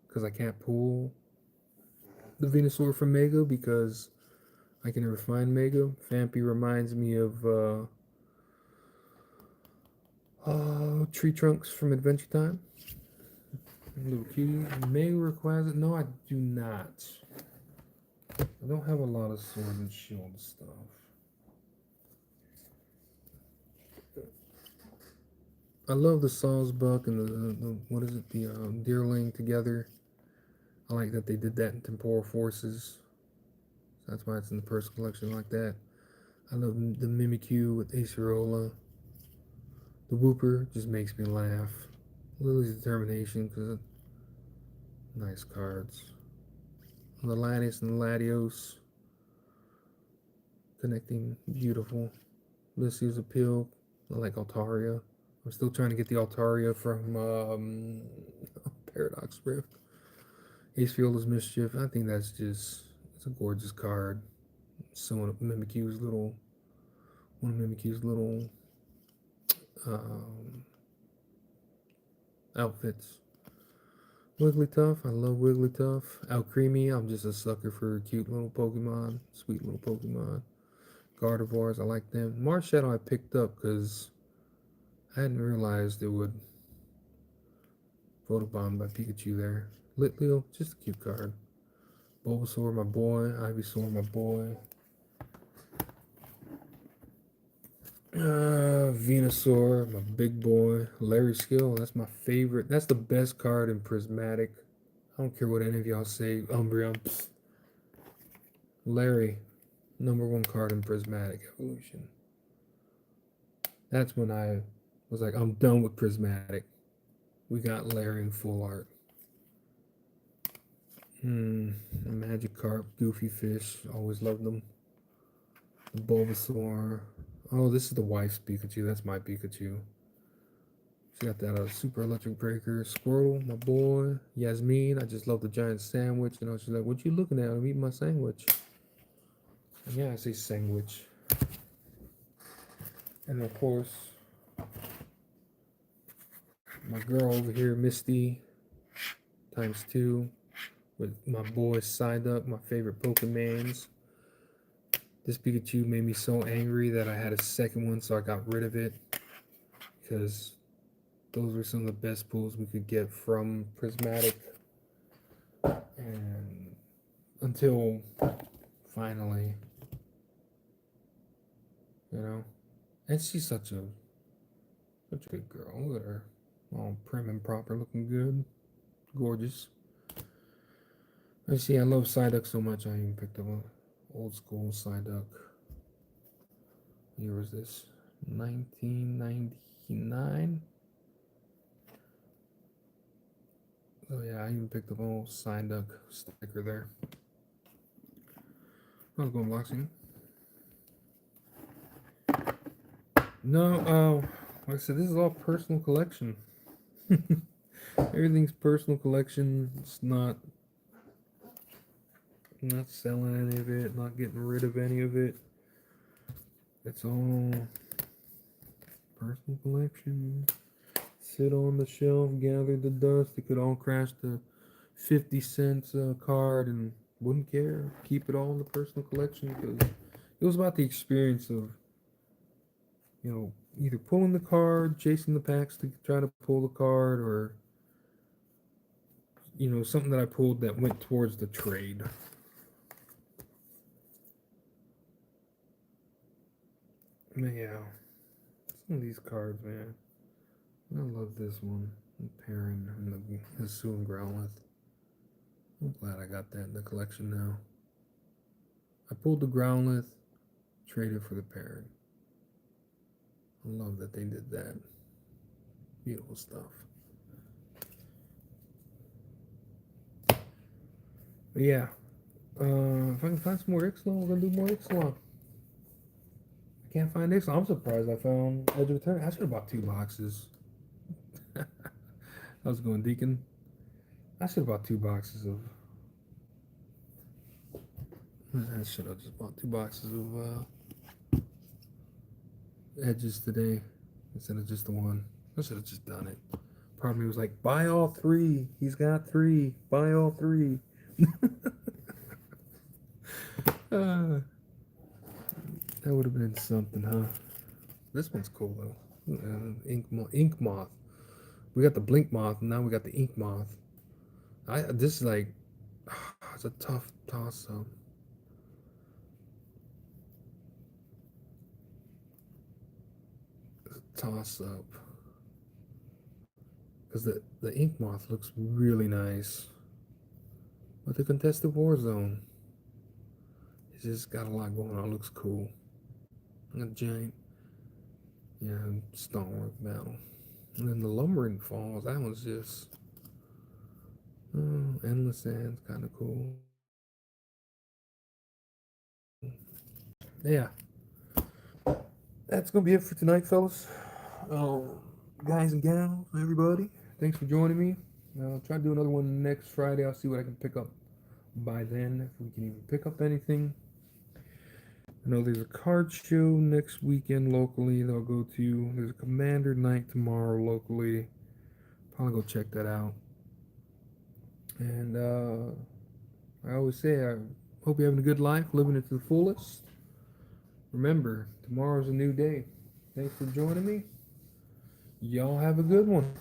Because I can't pull the Venusaur from Mega because I can never find Mega. Phanpy reminds me of Tree Trunks from Adventure Time. Little cutie. Mega requires it. No, I do not. I don't have a lot of Sword and Shield stuff. I love the Sawsbuck and the what is it, the Deerling together. I like that they did that in Temporal Forces. So that's why it's in the personal collection like that. I love the Mimikyu with Acerola. The Wooper just makes me laugh. Lily's Determination, because nice cards. The Latios and the Latios. Connecting, beautiful. Lucy's Appeal. I like Altaria. I'm still trying to get the Altaria from Paradox Rift. Acefiola's Mischief. I think that's just, it's a gorgeous card. So one of Mimikyu's little outfits. Wigglytuff, I love Wigglytuff. Alcremie, I'm just a sucker for cute little Pokemon, sweet little Pokemon. Gardevoirs, I like them. Marshadow I picked up because I hadn't realized it would photobomb by Pikachu there. Litleo, just a cute card. Bulbasaur, my boy. Ivysaur, my boy. Venusaur, my big boy. Larry Skill, that's my favorite. That's the best card in Prismatic. I don't care what any of y'all say. Umbreon. Psst. Larry, #1 card in Prismatic Evolution. That's when I was like, I'm done with Prismatic. We got Larry in full art. A Magikarp, Goofy Fish, always loved them. The Bulbasaur. Oh, this is the wife's Pikachu. That's my Pikachu. She got that Super Electric Breaker. Squirtle, my boy. Yasmin, I just love the giant sandwich. You know, she's like, what you looking at? I'm eating my sandwich. And yeah, I say sandwich. And of course, my girl over here, Misty, ×2. With my boy Psyduck, my favorite Pokemans. This Pikachu made me so angry that I had a second one, so I got rid of it. Because those were some of the best pulls we could get from Prismatic. And until finally, you know. And she's such a good girl. Look at her. All prim and proper, looking good. Gorgeous. I see, I love Psyduck so much, I even picked up an old school Psyduck. Year was this? 1999? Oh yeah, I even picked up an old Psyduck sticker there. How's it going, Bloxy? No, like I said, this is all personal collection. Everything's personal collection. It's not selling any of it, not getting rid of any of it. It's all personal collection. Sit on the shelf, gather the dust. It could all crash to 50 cents a card and wouldn't care. Keep it all in the personal collection because it was about the experience of, you know, either pulling the card, chasing the packs to try to pull the card, or, you know, something that I pulled that went towards the trade. But yeah, some of these cards, man. I love this one. Perrin and the Hisuian and Growlithe. I'm glad I got that in the collection now. I pulled the Growlithe, traded for the Perrin. I love that they did that. Beautiful stuff. But yeah, if I can find some more Ixalan, we're gonna do more Ixalan. I can't find Ixalan. I'm surprised I found Edge of Eternity. I should have bought 2 boxes. How's it going, Deacon? I should have bought 2 boxes of. I should have just bought 2 boxes of edges today instead of just the one. I should have just done it. Part of me was like, buy all 3. He's got 3. Buy all 3. That would have been something, huh? This one's cool though. Ink Moth. We got the Blink Moth, and now we got the Ink Moth. This is like, it's a tough toss up. Because the Ink Moth looks really nice. But the Contested Warzone, it's just got a lot going on. It looks cool. I got a giant, Stalwart battle. And then the Lumbering Falls, that one's just Endless Sands, kind of cool. Yeah, that's gonna be it for tonight, fellas. Guys and gals, everybody, thanks for joining me. I'll try to do another one next Friday. I'll see what I can pick up by then, if we can even pick up anything. I know there's a card show next weekend locally that I'll go to. There's a Commander Night tomorrow locally. Probably go check that out. And I always say, I hope you're having a good life, living it to the fullest. Remember, tomorrow's a new day. Thanks for joining me. Y'all have a good one.